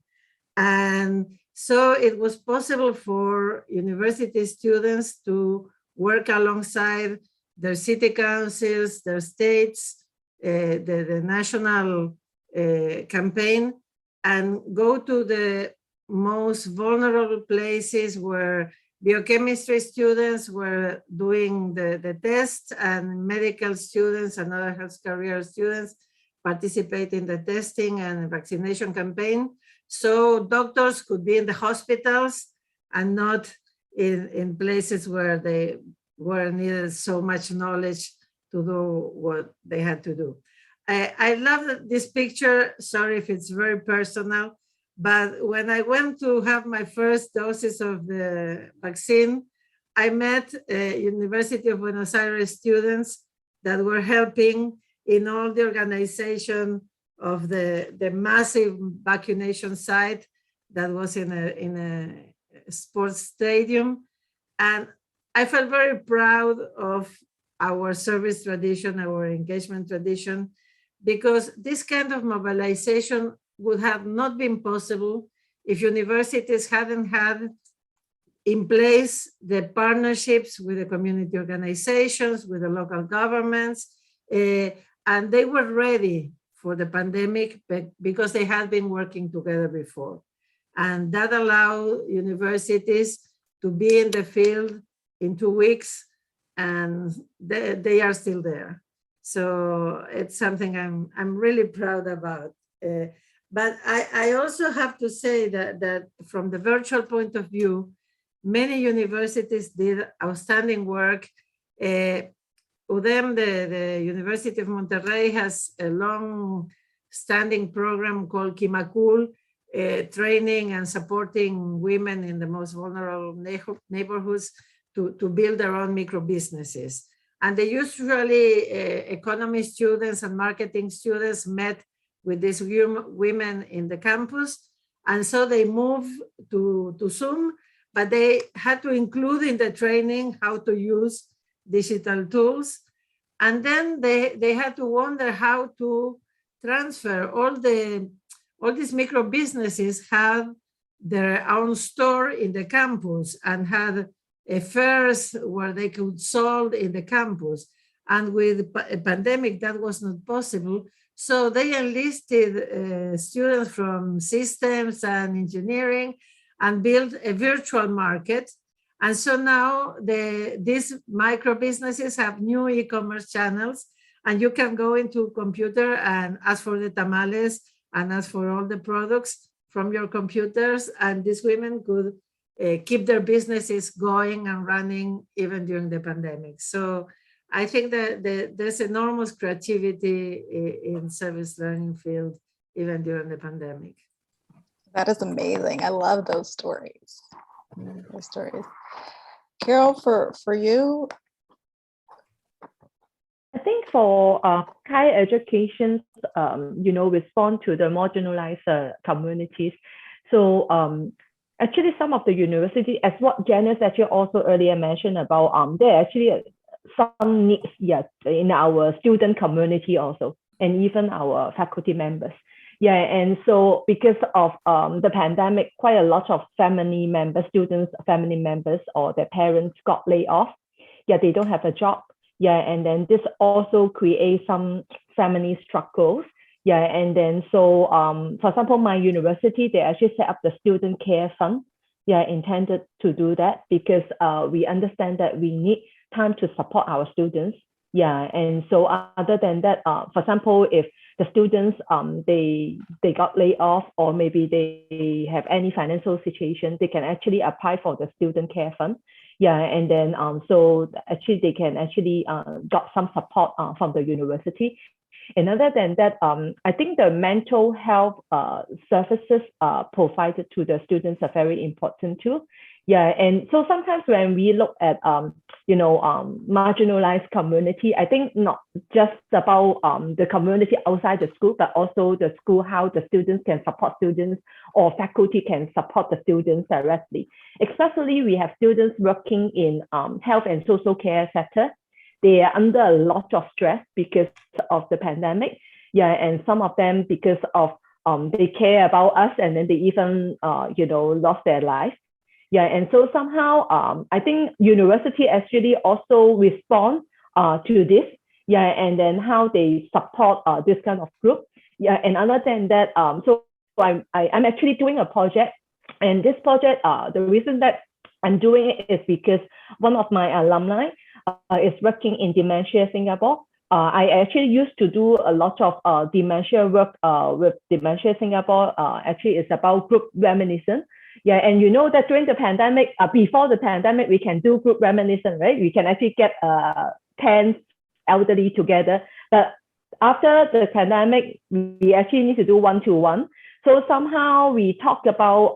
And so it was possible for university students to work alongside their city councils, their states, the national campaign, and go to the most vulnerable places where biochemistry students were doing the tests and medical students and other health career students participate in the testing and vaccination campaign. So doctors could be in the hospitals and not in places where they were needed so much knowledge to do what they had to do. I love this picture. Sorry if it's very personal, but when I went to have my first doses of the vaccine, I met University of Buenos Aires students that were helping in all the organization of the massive vaccination site that was in a sports stadium. And I felt very proud of our service tradition, our engagement tradition, because this kind of mobilization would have not been possible if universities hadn't had in place the partnerships with the community organizations, with the local governments, and they were ready for the pandemic because they had been working together before. And that allowed universities to be in the field in 2 weeks, and they are still there. So it's something I'm really proud about. But I also have to say that from the virtual point of view, many universities did outstanding work. UDEM, the University of Monterrey, has a long-standing program called Kimakul, training and supporting women in the most vulnerable neighborhoods to build their own micro businesses. And they usually, economy students and marketing students met with these women in the campus. And so they moved to Zoom, but they had to include in the training how to use digital tools. And then they had to wonder how to transfer all these micro businesses have their own store in the campus and had fairs where they could sold in the campus. And with a pandemic, that was not possible. So they enlisted students from systems and engineering and built a virtual market. And so now these micro businesses have new e-commerce channels, and you can go into a computer and ask for the tamales and ask for all the products from your computers. And these women could keep their businesses going and running even during the pandemic. So I think that there's enormous creativity in service learning field, even during the pandemic. That is amazing. I love those stories. Those stories. Carol, for you? I think for higher education, respond to the marginalized communities. So actually, some of the university, as what Janice actually also earlier mentioned about, there are actually some needs, yeah, in our student community also, and even our faculty members. Yeah, and so because of the pandemic, quite a lot of family members, students, family members, or their parents got laid off. Yeah, they don't have a job. Yeah, and then this also creates some family struggles. Yeah, and then so for example, my university, they actually set up the student care fund. Yeah, intended to do that because we understand that we need time to support our students. Yeah, and so other than that, for example, if the students they got laid off, or maybe they have any financial situation, they can actually apply for the student care fund. Yeah, and then so actually they can actually got some support from the university. And other than that, I think the mental health services provided to the students are very important too. Yeah, and so sometimes when we look at marginalized community, I think not just about the community outside the school, but also the school, how the students can support students, or faculty can support the students directly. Especially we have students working in health and social care sector. They are under a lot of stress because of the pandemic. Yeah, and some of them because of they care about us, and then they even lost their life. Yeah, and so somehow I think university actually also respond to this. Yeah, and then how they support this kind of group. Yeah, and other than that, so I'm actually doing a project, and this project, the reason that I'm doing it is because one of my alumni is working in Dementia Singapore. I actually used to do a lot of dementia work with Dementia Singapore. Actually, it's about group reminiscence. Yeah, and you know that during the pandemic, before the pandemic, we can do group reminiscence, right? We can actually get 10 elderly together. But after the pandemic, we actually need to do one-to-one. So somehow we talked about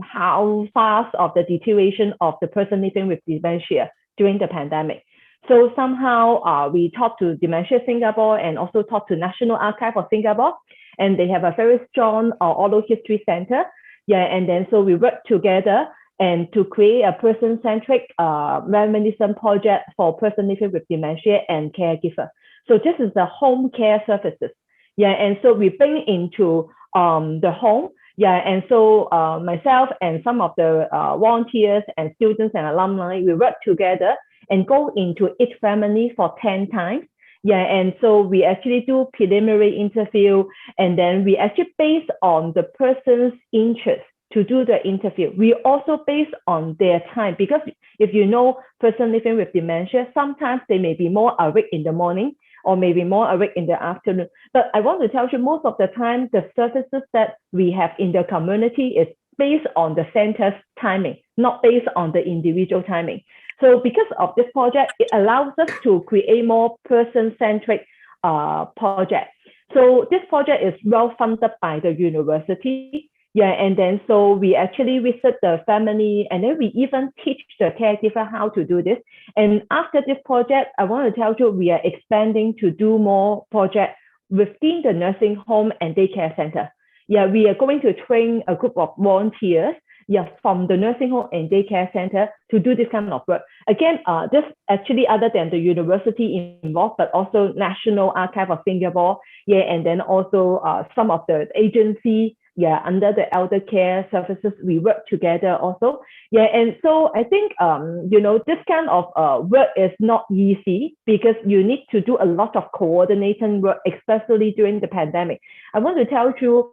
how fast of the deterioration of the person living with dementia during the pandemic. So somehow we talked to Dementia Singapore and also talked to National Archive of Singapore, and they have a very strong oral history center. Yeah, and then so we work together and to create a person-centric reminiscence project for person living with dementia and caregiver. So this is the home care services. Yeah, and so we bring into the home. Yeah, and so myself and some of the volunteers and students and alumni, we work together and go into each family for 10 times. Yeah, and so we actually do preliminary interview, and then we actually base on the person's interest to do the interview. We also base on their time, because if you know person living with dementia, sometimes they may be more awake in the morning or maybe more awake in the afternoon. But I want to tell you, most of the time, the services that we have in the community is based on the center's timing, not based on the individual timing. So because of this project, it allows us to create more person-centric project. So this project is well funded by the university. Yeah, and then so we actually visit the family, and then we even teach the caregiver how to do this. And after this project, I want to tell you, we are expanding to do more projects within the nursing home and daycare center. Yeah, we are going to train a group of volunteers, yeah, from the nursing home and daycare center to do this kind of work. Again, this actually other than the university involved, but also National Archive of Singapore, yeah, and then also some of the agency, yeah, under the elder care services, we work together also. Yeah, and so I think, this kind of work is not easy because you need to do a lot of coordinating work, especially during the pandemic. I want to tell you,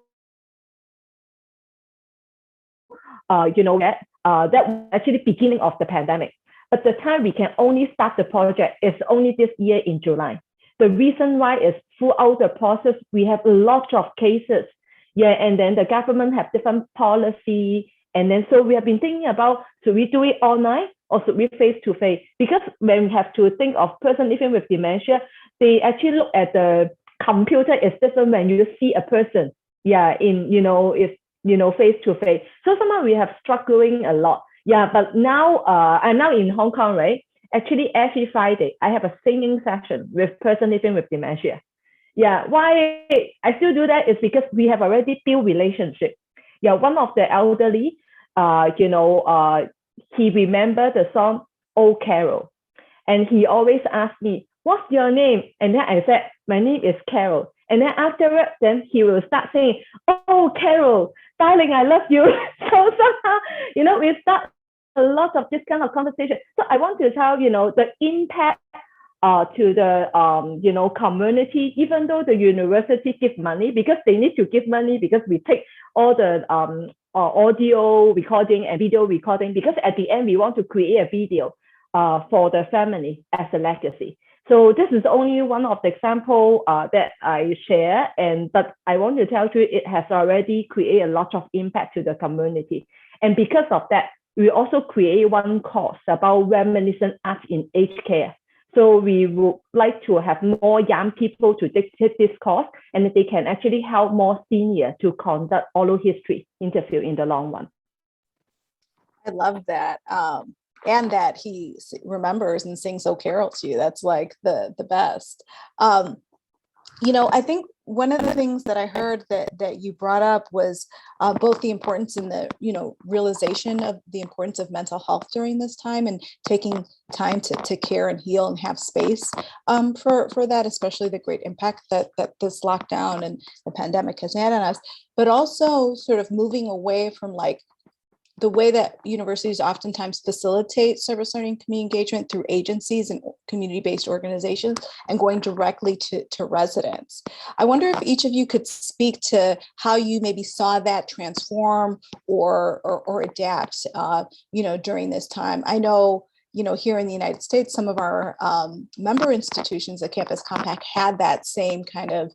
that was actually beginning of the pandemic. But the time we can only start the project is only this year in July. The reason why is throughout the process, we have a lot of cases. Yeah, and then the government have different policy. And then so we have been thinking about, should we do it online or should we face-to-face? Because when we have to think of person living with dementia, they actually look at the computer. It's different when you see a person, yeah, face-to-face. So somehow we have struggling a lot. Yeah, but now I'm now in Hong Kong, right? Actually, every Friday, I have a singing session with person living with dementia. Yeah, why I still do that is because we have already built relationship. Yeah, one of the elderly, he remembered the song "Oh Carol," And he always asked me, what's your name? And then I said, my name is Carol. And then afterwards, then he will start saying, oh, Carol, darling, I love you. So somehow, we start a lot of this kind of conversation. So I want to tell, the impact to the community, even though the university give money, because they need to give money, because we take all the audio recording and video recording, because at the end we want to create a video for the family as a legacy. So this is only one of the examples that I share, but I want to tell you it has already created a lot of impact to the community. And because of that, we also create one course about reminiscent art in aged care. So we would like to have more young people to take this course, and they can actually help more senior to conduct oral history interview in the long run. I love that. And that he remembers and sings "Oh Carol" to you. That's like the best. I think one of the things that I heard that you brought up was both the importance and the realization of the importance of mental health during this time, and taking time to care and heal and have space for that, especially the great impact that this lockdown and the pandemic has had on us, but also sort of moving away from the way that universities oftentimes facilitate service learning community engagement through agencies and community-based organizations, and going directly to residents. I wonder if each of you could speak to how you maybe saw that transform or adapt, during this time. I know, here in the United States, some of our member institutions at Campus Compact had that same kind of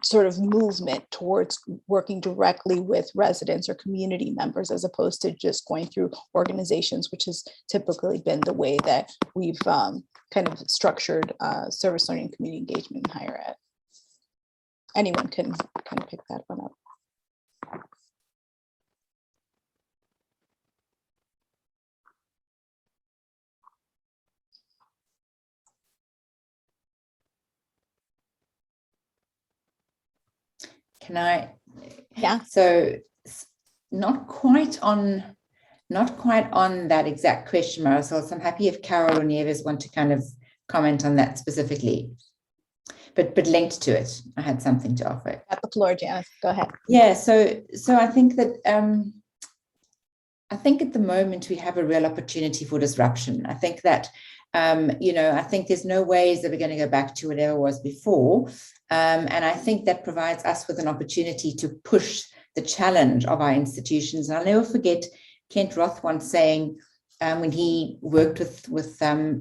sort of movement towards working directly with residents or community members, as opposed to just going through organizations, which has typically been the way that we've kind of structured service learning community engagement in higher ed. Anyone can kind of pick that one up. Can I? Yeah. So not quite on that exact question, Marisol. So I'm happy if Carol or Nieves want to kind of comment on that specifically. But linked to it, I had something to offer. At the floor, Janice. Go ahead. Yeah. So I think that I think at the moment we have a real opportunity for disruption. I think that I think there's no ways that we're going to go back to whatever was before. And I think that provides us with an opportunity to push the challenge of our institutions. And I'll never forget Kent Roth once saying, when he worked with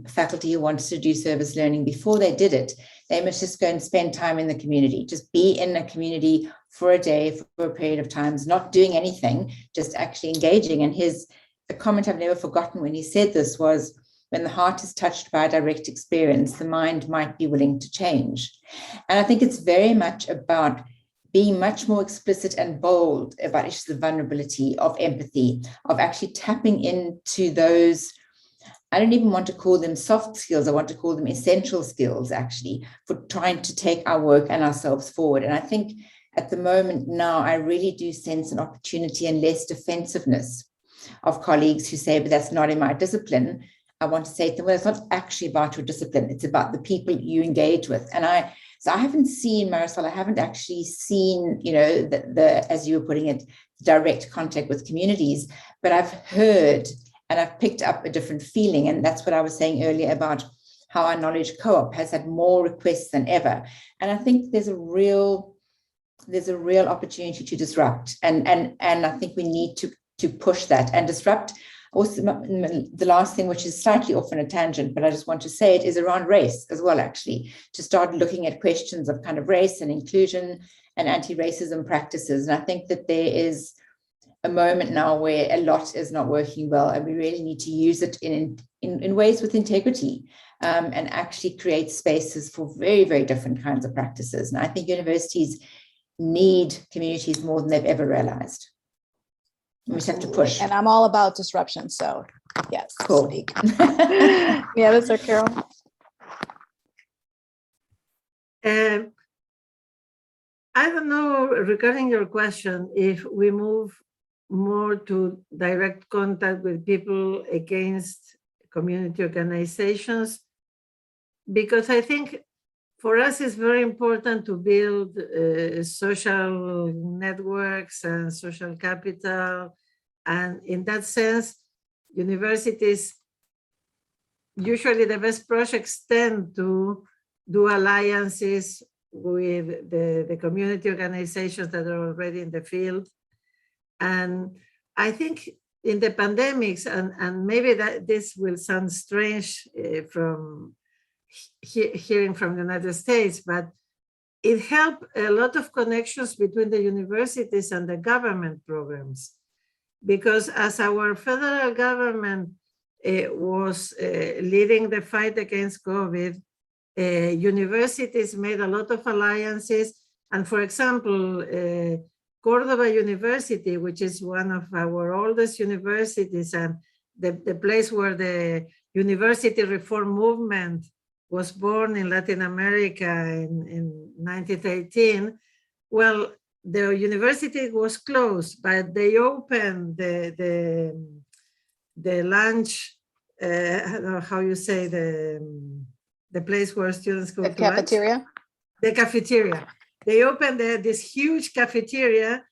faculty who wanted to do service learning, before they did it, they must just go and spend time in the community, just be in a community for a day, for a period of time, not doing anything, just actually engaging. And a comment I've never forgotten when he said this was, when the heart is touched by a direct experience, the mind might be willing to change. And I think it's very much about being much more explicit and bold about issues of vulnerability, of empathy, of actually tapping into those, I don't even want to call them soft skills, I want to call them essential skills, actually, for trying to take our work and ourselves forward. And I think at the moment now, I really do sense an opportunity and less defensiveness of colleagues who say, but that's not in my discipline. I want to say to them, well, it's not actually about your discipline. It's about the people you engage with. And I haven't seen, Marisol, I haven't actually seen, the as you were putting it, direct contact with communities, but I've heard and I've picked up a different feeling. And that's what I was saying earlier about how our knowledge co-op has had more requests than ever. And I think there's a real opportunity to disrupt. And I think we need to push that and disrupt. Also, the last thing, which is slightly off on a tangent, but I just want to say it, is around race as well, actually, to start looking at questions of kind of race and inclusion and anti-racism practices. And I think that there is a moment now where a lot is not working well, and we really need to use it in ways with integrity, and actually create spaces for very, very different kinds of practices. And I think universities need communities more than they've ever realized. We just have to push. And I'm all about disruption. So yes, cool. Speak. Yeah, that's our Carol. I don't know, regarding your question, if we move more to direct contact with people against community organizations, because I think for us it's very important to build social networks and social capital. And in that sense, universities, usually the best projects tend to do alliances with the community organizations that are already in the field. And I think in the pandemics, and maybe that this will sound strange from hearing from the United States, but it helped a lot of connections between the universities and the government programs. Because as our federal government was leading the fight against COVID, universities made a lot of alliances. And for example, Córdoba University, which is one of our oldest universities and the place where the university reform movement was born in Latin America in 1918. Well, the university was closed, but they opened the lunch, I don't know how you say, the place where students go to cafeteria? Lunch. The cafeteria. They opened this huge cafeteria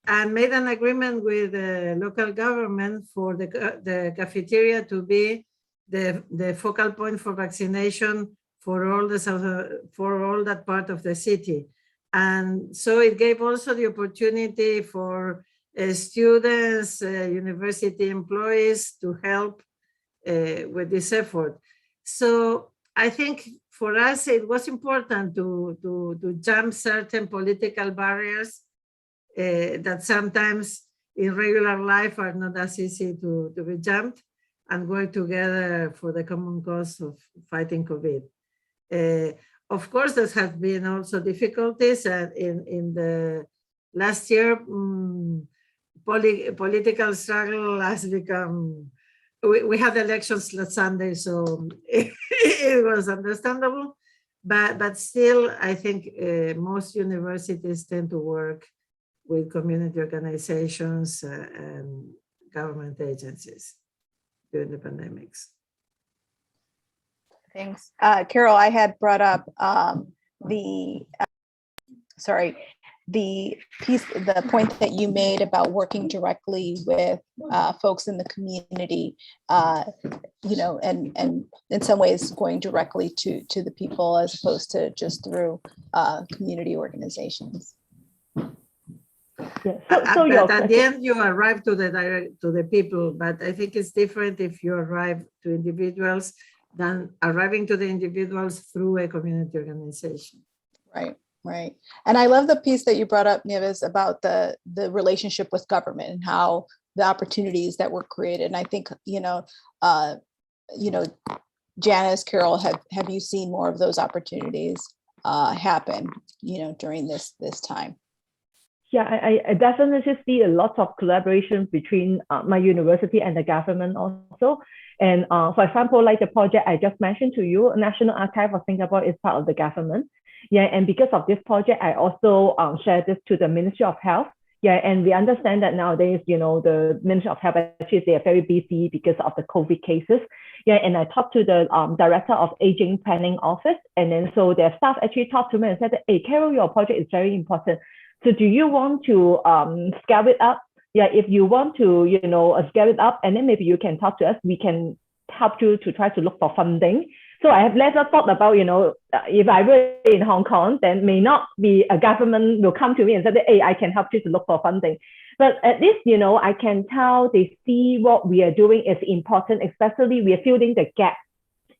and made an agreement with the local government for the cafeteria to be the focal point for vaccination for all that part of the city. And so it gave also the opportunity for students, university employees to help with this effort. So I think for us, it was important to jump certain political barriers that sometimes in regular life are not as easy to be jumped, and work together for the common cause of fighting COVID. Of course, there have been also difficulties in the last year. Political struggle has become, we had elections last Sunday, so it was understandable, but still, I think most universities tend to work with community organizations and government agencies during the pandemics. Thanks. Carol, I had brought up the point that you made about working directly with folks in the community, and in some ways going directly to the people as opposed to just through community organizations. Yeah. At the end, you arrive to the people, but I think it's different if you arrive to individuals than arriving to the individuals through a community organization. Right. Right. And I love the piece that you brought up, Nieves, about the relationship with government and how the opportunities that were created. And I think, Janice, Carol, have you seen more of those opportunities happen, during this time? Yeah, I definitely see a lot of collaboration between my university and the government also. And for example, like the project I just mentioned to you, National Archive of Singapore is part of the government. Yeah, and because of this project, I also shared this to the Ministry of Health. Yeah, and we understand that nowadays, the Ministry of Health, actually, they are very busy because of the COVID cases. Yeah, and I talked to the Director of Aging Planning Office. And then so their staff actually talked to me and said, hey, Carol, your project is very important. So do you want to scale it up? Yeah, if you want to, scale it up, and then maybe you can talk to us, we can help you to try to look for funding. So I have later thought about, if I were in Hong Kong, then may not be a government will come to me and say, hey, I can help you to look for funding. But at least, I can tell they see what we are doing is important, especially we are filling the gap.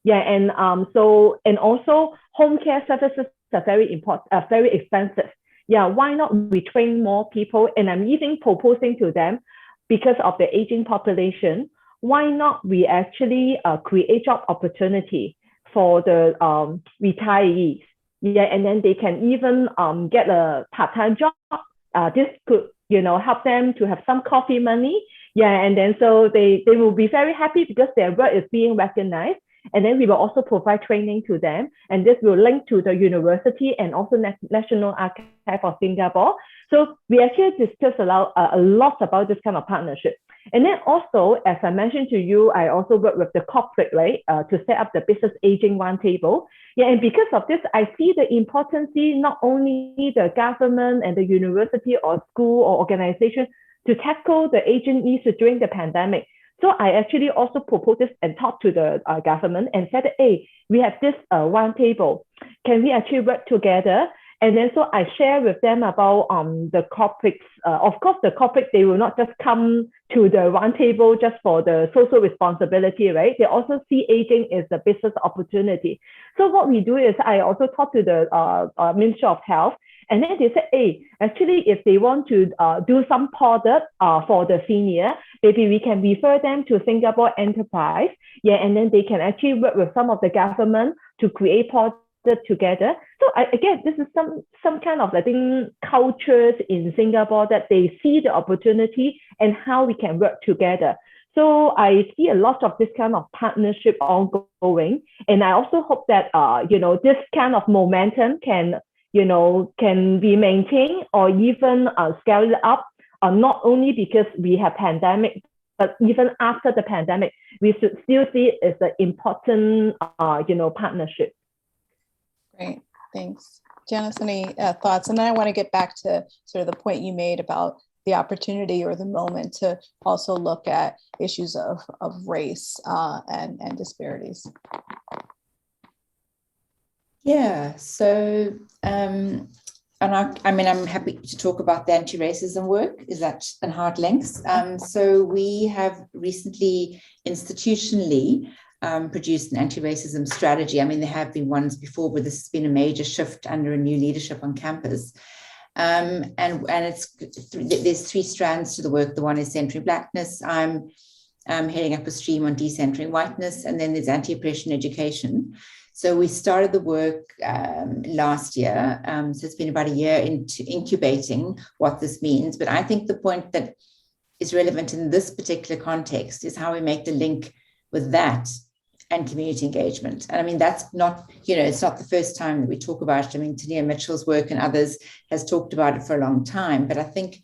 Yeah, and also home care services are very important, very expensive. Yeah, why not we train more people? And I'm even proposing to them, because of the aging population, why not we actually create job opportunity for the retirees? Yeah, and then they can even get a part-time job. This could, help them to have some coffee money. Yeah, and then so they will be very happy because their work is being recognized. And then we will also provide training to them. And this will link to the university and also National Archive of Singapore. So we actually discussed a lot about this kind of partnership. And then also, as I mentioned to you, I also work with the corporate, right, to set up the business aging roundtable. Yeah, and because of this, I see the importance not only the government and the university or school or organization to tackle the aging issue during the pandemic. So I actually also proposed this and talked to the government and said, hey, we have this roundtable. Can we actually work together? And then so I share with them about the corporates. Of course, the corporate, they will not just come to the roundtable just for the social responsibility, right? They also see aging as a business opportunity. So what we do is I also talk to the Ministry of Health, and then they said, hey, actually, if they want to do some product for the senior, maybe we can refer them to Singapore Enterprise. Yeah, and then they can actually work with some of the government to create products together. So again, this is some kind of, I think, cultures in Singapore that they see the opportunity and how we can work together. So I see a lot of this kind of partnership ongoing, and I also hope that this kind of momentum can be maintained or even scaled up. Not only because we have pandemic, but even after the pandemic, we should still see it as an important partnership. Great, thanks. Janice, any thoughts? And then I want to get back to sort of the point you made about the opportunity or the moment to also look at issues of race and disparities. Yeah, so and I'm happy to talk about the anti-racism work, is that in hard links. So we have recently institutionally produced an anti-racism strategy. I mean, there have been ones before, but this has been a major shift under a new leadership on campus. And there's three strands to the work. The one is centering Blackness. I'm heading up a stream on decentering whiteness, and then there's anti-oppression education. So we started the work last year. So it's been about a year into incubating what this means. But I think the point that is relevant in this particular context is how we make the link with that and community engagement. And I mean, that's not, it's not the first time that we talk about it. I mean, Tania Mitchell's work and others has talked about it for a long time. But I think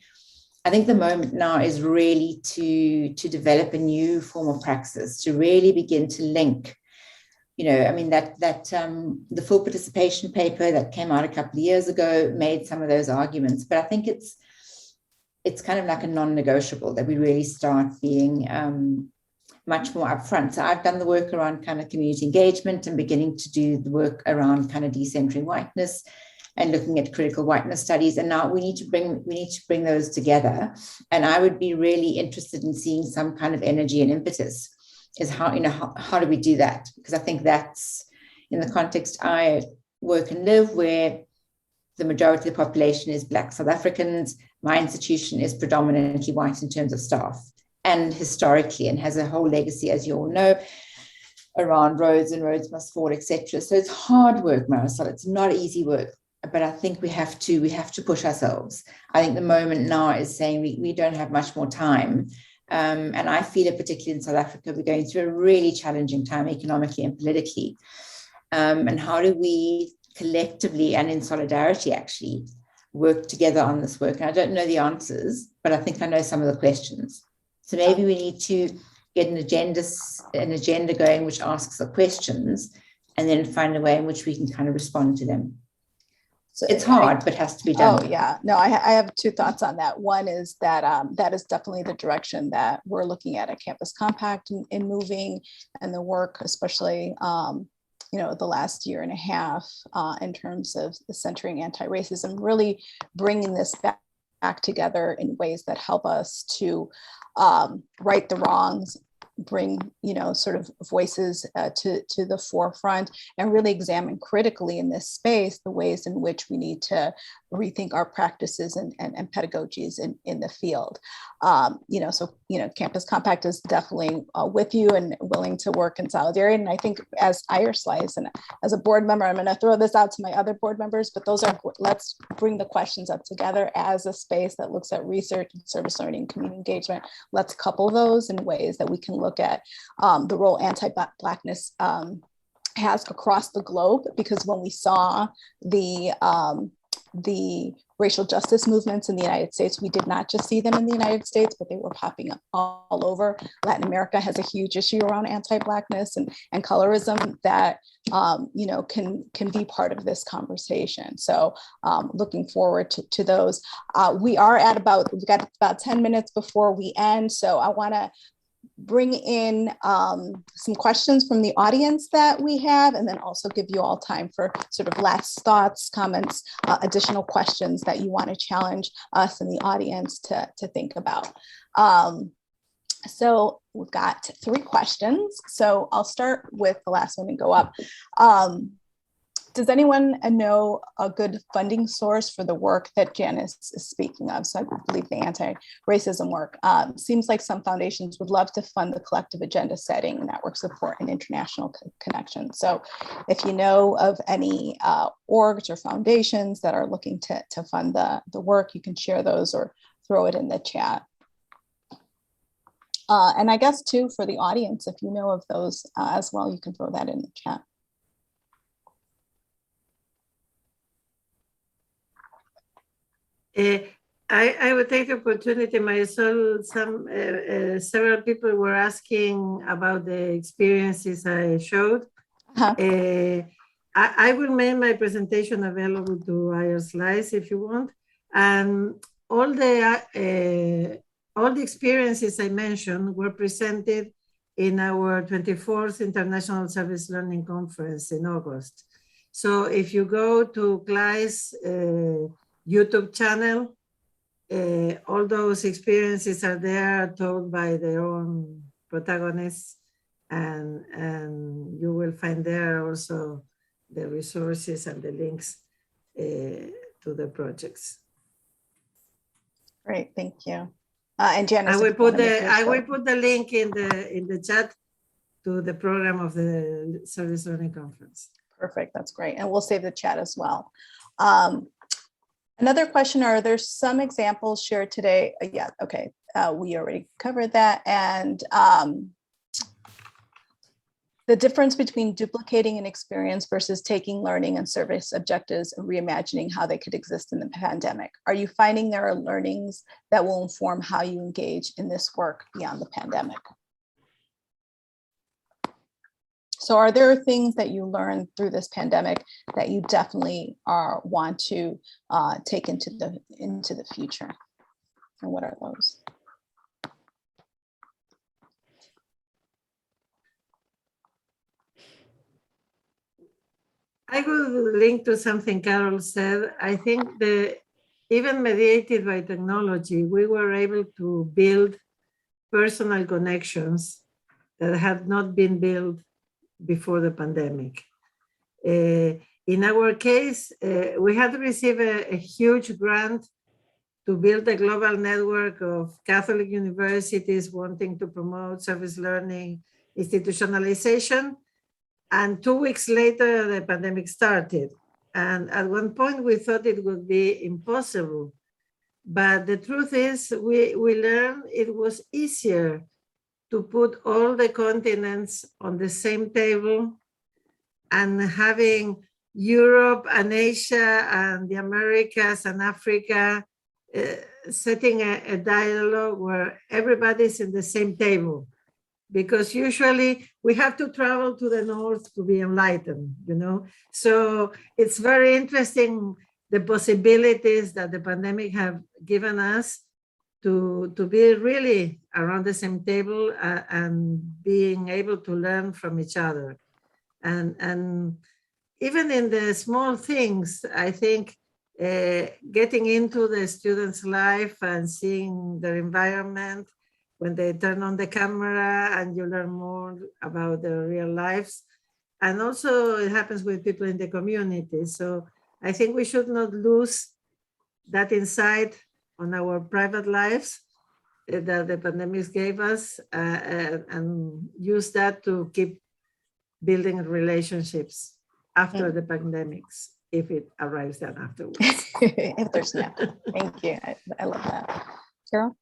the moment now is really to develop a new form of praxis, to really begin to link. The full participation paper that came out a couple of years ago made some of those arguments, but I think it's kind of like a non-negotiable that we really start being much more upfront. So I've done the work around kind of community engagement and beginning to do the work around kind of decentering whiteness and looking at critical whiteness studies. And now we need to bring those together. And I would be really interested in seeing some kind of energy and impetus. Is how do we do that? Because I think that's in the context I work and live, where the majority of the population is Black South Africans. My institution is predominantly white in terms of staff and historically, and has a whole legacy, as you all know, around roads and roads must fall, etc. So it's hard work, Marisol. It's not easy work, but I think we have to push ourselves. I think the moment now is saying we don't have much more time. And I feel it particularly in South Africa, we're going through a really challenging time economically and politically. And how do we collectively and in solidarity actually work together on this work? And I don't know the answers, but I think I know some of the questions. So maybe we need to get an agenda going which asks the questions and then find a way in which we can kind of respond to them. So it's hard, but has to be done. Oh, yeah. No, I have two thoughts on that. One is that that is definitely the direction that we're looking at Campus Compact in moving, and the work, especially, the last year and a half in terms of the centering anti-racism, really bringing this back together in ways that help us to right the wrongs, bring sort of voices to the forefront, and really examine critically in this space the ways in which we need to rethink our practices and pedagogies in the field. Campus Compact is definitely with you and willing to work in solidarity. And I think as IARSLCE and as a board member, I'm going to throw this out to my other board members, but let's bring the questions up together as a space that looks at research and service learning, community engagement. Let's couple those in ways that we can look at the role anti-Blackness has across the globe, because when we saw the the racial justice movements in the United States. We did not just see them in the United States, but they were popping up all over. Latin America has a huge issue around anti-Blackness and colorism that can be part of this conversation. So looking forward to those. We've got about 10 minutes before we end. So I want to bring in some questions from the audience that we have, and then also give you all time for sort of last thoughts, comments, additional questions that you want to challenge us in the audience to think about. So we've got 3 questions. So I'll start with the last one and go up. Does anyone know a good funding source for the work that Janice is speaking of? So I believe the anti-racism work. Seems like some foundations would love to fund the collective agenda setting, network support, and international connection. So if you know of any orgs or foundations that are looking to fund the work, you can share those or throw it in the chat. And I guess too, for the audience, if you know of those as well, you can throw that in the chat. I would take the opportunity myself. Several people were asking about the experiences I showed. I will make my presentation available to IARSLCE if you want. And all the experiences I mentioned were presented in our 24th International Service Learning Conference in August. So if you go to CLI's YouTube channel, all those experiences are there, told by their own protagonists, and you will find there also the resources and the links to the projects. Great, thank you. And Janice, I will put the link in the chat to the program of the Service Learning Conference. Perfect, that's great, and we'll save the chat as well. Another question, are there some examples shared today? Yeah, okay, we already covered that. And the difference between duplicating an experience versus taking learning and service objectives and reimagining how they could exist in the pandemic. Are you finding there are learnings that will inform how you engage in this work beyond the pandemic? So are there things that you learned through this pandemic that you definitely want to take into the future? And what are those? I would link to something Carol said. I think even mediated by technology, we were able to build personal connections that had not been built before the pandemic. In our case, we had received a huge grant to build a global network of Catholic universities wanting to promote service learning institutionalization. And 2 weeks later, the pandemic started. And at one point, we thought it would be impossible. But the truth is, we learned it was easier to put all the continents on the same table, and having Europe and Asia and the Americas and Africa setting a dialogue where everybody's in the same table. Because usually we have to travel to the north to be enlightened, you know? So it's very interesting, the possibilities that the pandemic have given us to be really around the same table and being able to learn from each other. And even in the small things, I think getting into the students' life and seeing their environment when they turn on the camera and you learn more about their real lives. And also it happens with people in the community. So I think we should not lose that insight on our private lives that the pandemic gave us and use that to keep building relationships after the pandemics, if it arrives then afterwards. If there's no, thank you. I love that. Carol?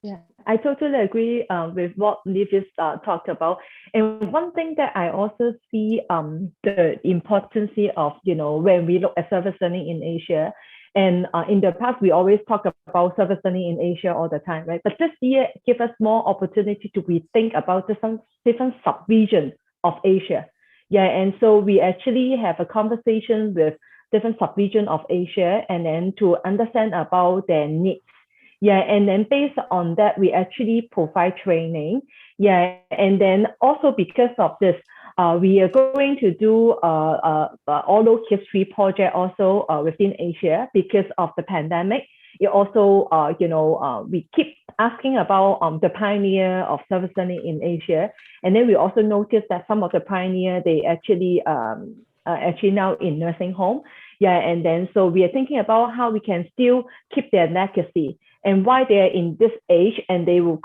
Yeah, I totally agree with what Liv just talked about. And one thing that I also see the importance of, when we look at service learning in Asia, and in the past, we always talk about service learning in Asia all the time, right? But this year give us more opportunity to rethink about different sub-regions of Asia. Yeah, and so we actually have a conversation with different sub-region of Asia, and then to understand about their needs. Yeah, and then based on that, we actually provide training. Yeah, and then also because of this, we are going to do oral history project also within Asia because of the pandemic. It also, we keep asking about the pioneer of service learning in Asia, and then we also noticed that some of the pioneer they actually now in nursing home. Yeah, and then so we are thinking about how we can still keep their legacy and why they're in this age and they will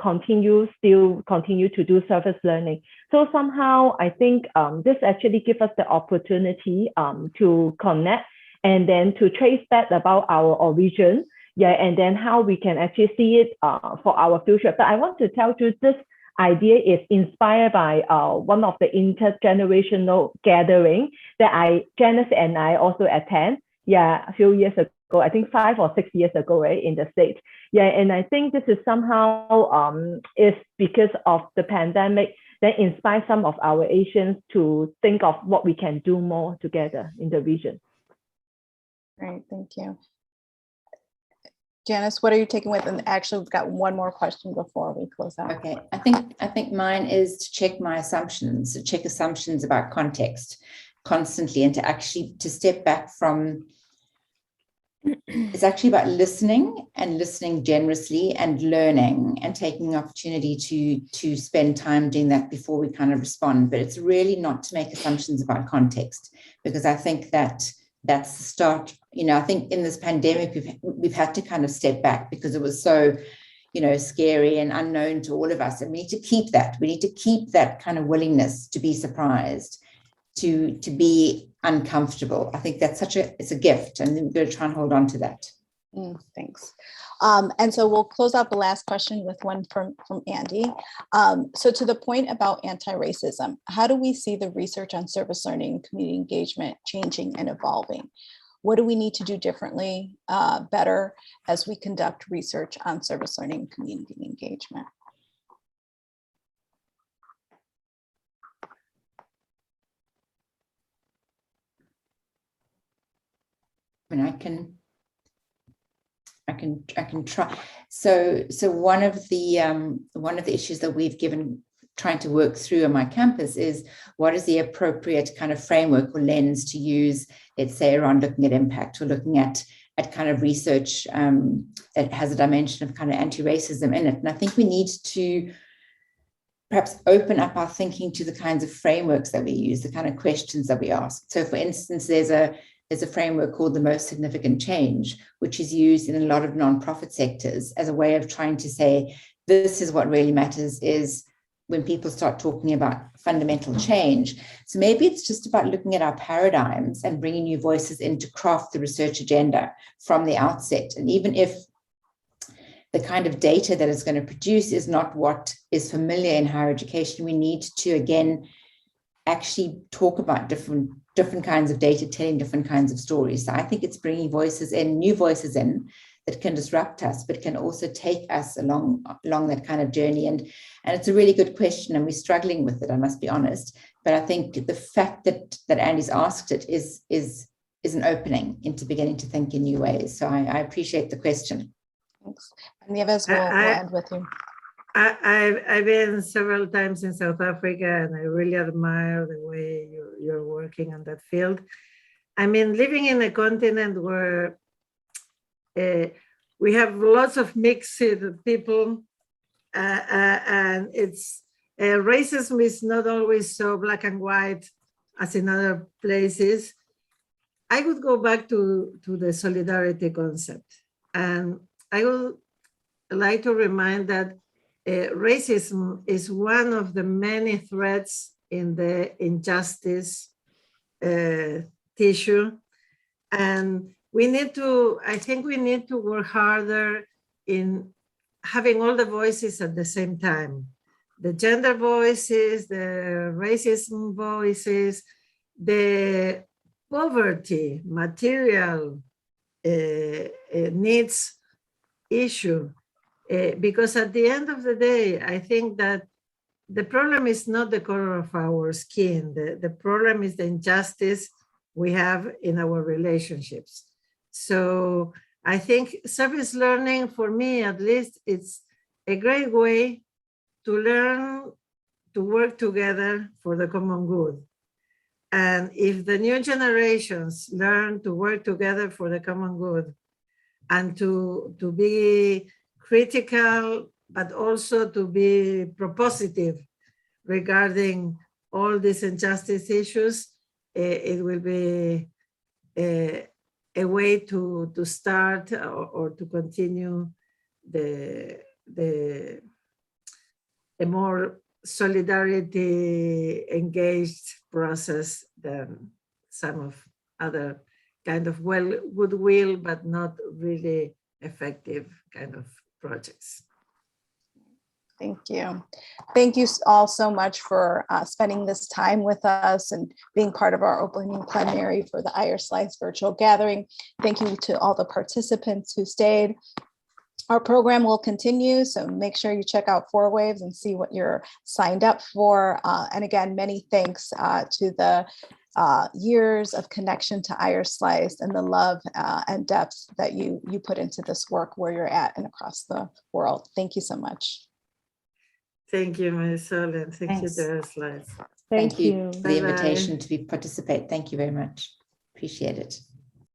still continue to do service learning. So somehow I think this actually gives us the opportunity to connect and then to trace back about our origin. Yeah, and then how we can actually see it for our future. But I want to tell you this idea is inspired by one of the intergenerational gathering that Janice and I also attend. Yeah, a few years ago, I think 5 or 6 years ago, right, in the States. Yeah, and I think this is somehow is because of the pandemic that inspires some of our Asians to think of what we can do more together in the region. Great, thank you. Janice, what are you taking with? And actually, we've got one more question before we close out. Okay, I think mine is to check my assumptions, to check assumptions about context constantly, and to step back from. It's actually about listening and listening generously and learning and taking the opportunity to spend time doing that before we kind of respond. But it's really not to make assumptions about context, because I think that's the start. I think in this pandemic, we've had to kind of step back because it was so, scary and unknown to all of us. And we need to keep that. We need to keep that kind of willingness to be surprised, to be uncomfortable. I think that's it's a gift, and we're going to try and hold on to that. Thanks. And so we'll close out the last question with one from Andy. So to the point about anti-racism, how do we see the research on service learning and community engagement changing and evolving? What do we need to do differently, better as we conduct research on service learning and community engagement? I mean, I can try. So one of the issues that we've trying to work through on my campus is what is the appropriate kind of framework or lens to use, let's say, around looking at impact or looking at kind of research that has a dimension of kind of anti-racism in it. And I think we need to perhaps open up our thinking to the kinds of frameworks that we use, the kind of questions that we ask. So for instance, there's a framework called the most significant change, which is used in a lot of nonprofit sectors as a way of trying to say, this is what really matters is when people start talking about fundamental change. So maybe it's just about looking at our paradigms and bringing new voices in to craft the research agenda from the outset. And even if the kind of data that it's going to produce is not what is familiar in higher education, we need to, again, actually talk about different kinds of data, telling different kinds of stories. So I think it's bringing voices in, new voices in, that can disrupt us, but can also take us along that kind of journey. And it's a really good question, and we're struggling with it, I must be honest. But I think the fact that Andy's asked it is an opening into beginning to think in new ways. So I appreciate the question. Thanks. And Nieves, we'll end with you. I've been several times in South Africa, and I really admire the way you're working on that field. I mean, living in a continent where we have lots of mixed people, and it's racism is not always so black and white as in other places. I would go back to the solidarity concept, and I would like to remind that racism is one of the many threats in the injustice tissue, and I think we need to work harder in having all the voices at the same time. The gender voices, the racism voices, the poverty, material needs issue. Because at the end of the day, I think that the problem is not the color of our skin. The problem is the injustice we have in our relationships. So I think service learning, for me at least, it's a great way to learn to work together for the common good. And if the new generations learn to work together for the common good and to be critical, but also to be propositive regarding all these injustice issues, it will be a way to start or to continue a more solidarity engaged process than some of other kind of goodwill, but not really effective kind of projects. Thank you. Thank you all so much for spending this time with us and being part of our opening plenary for the IARSLCE virtual gathering. Thank you to all the participants who stayed. Our program will continue, so make sure you check out 4 Waves and see what you're signed up for. And again, many thanks to the years of connection to IARSLCE and the love and depth that you put into this work where you're at and across the world. Thank you so much. Thank you, Marisol, and thank you Thanks. to IARSLCE. Thank you for the Bye-bye. invitation to participate. Thank you very much. Appreciate it.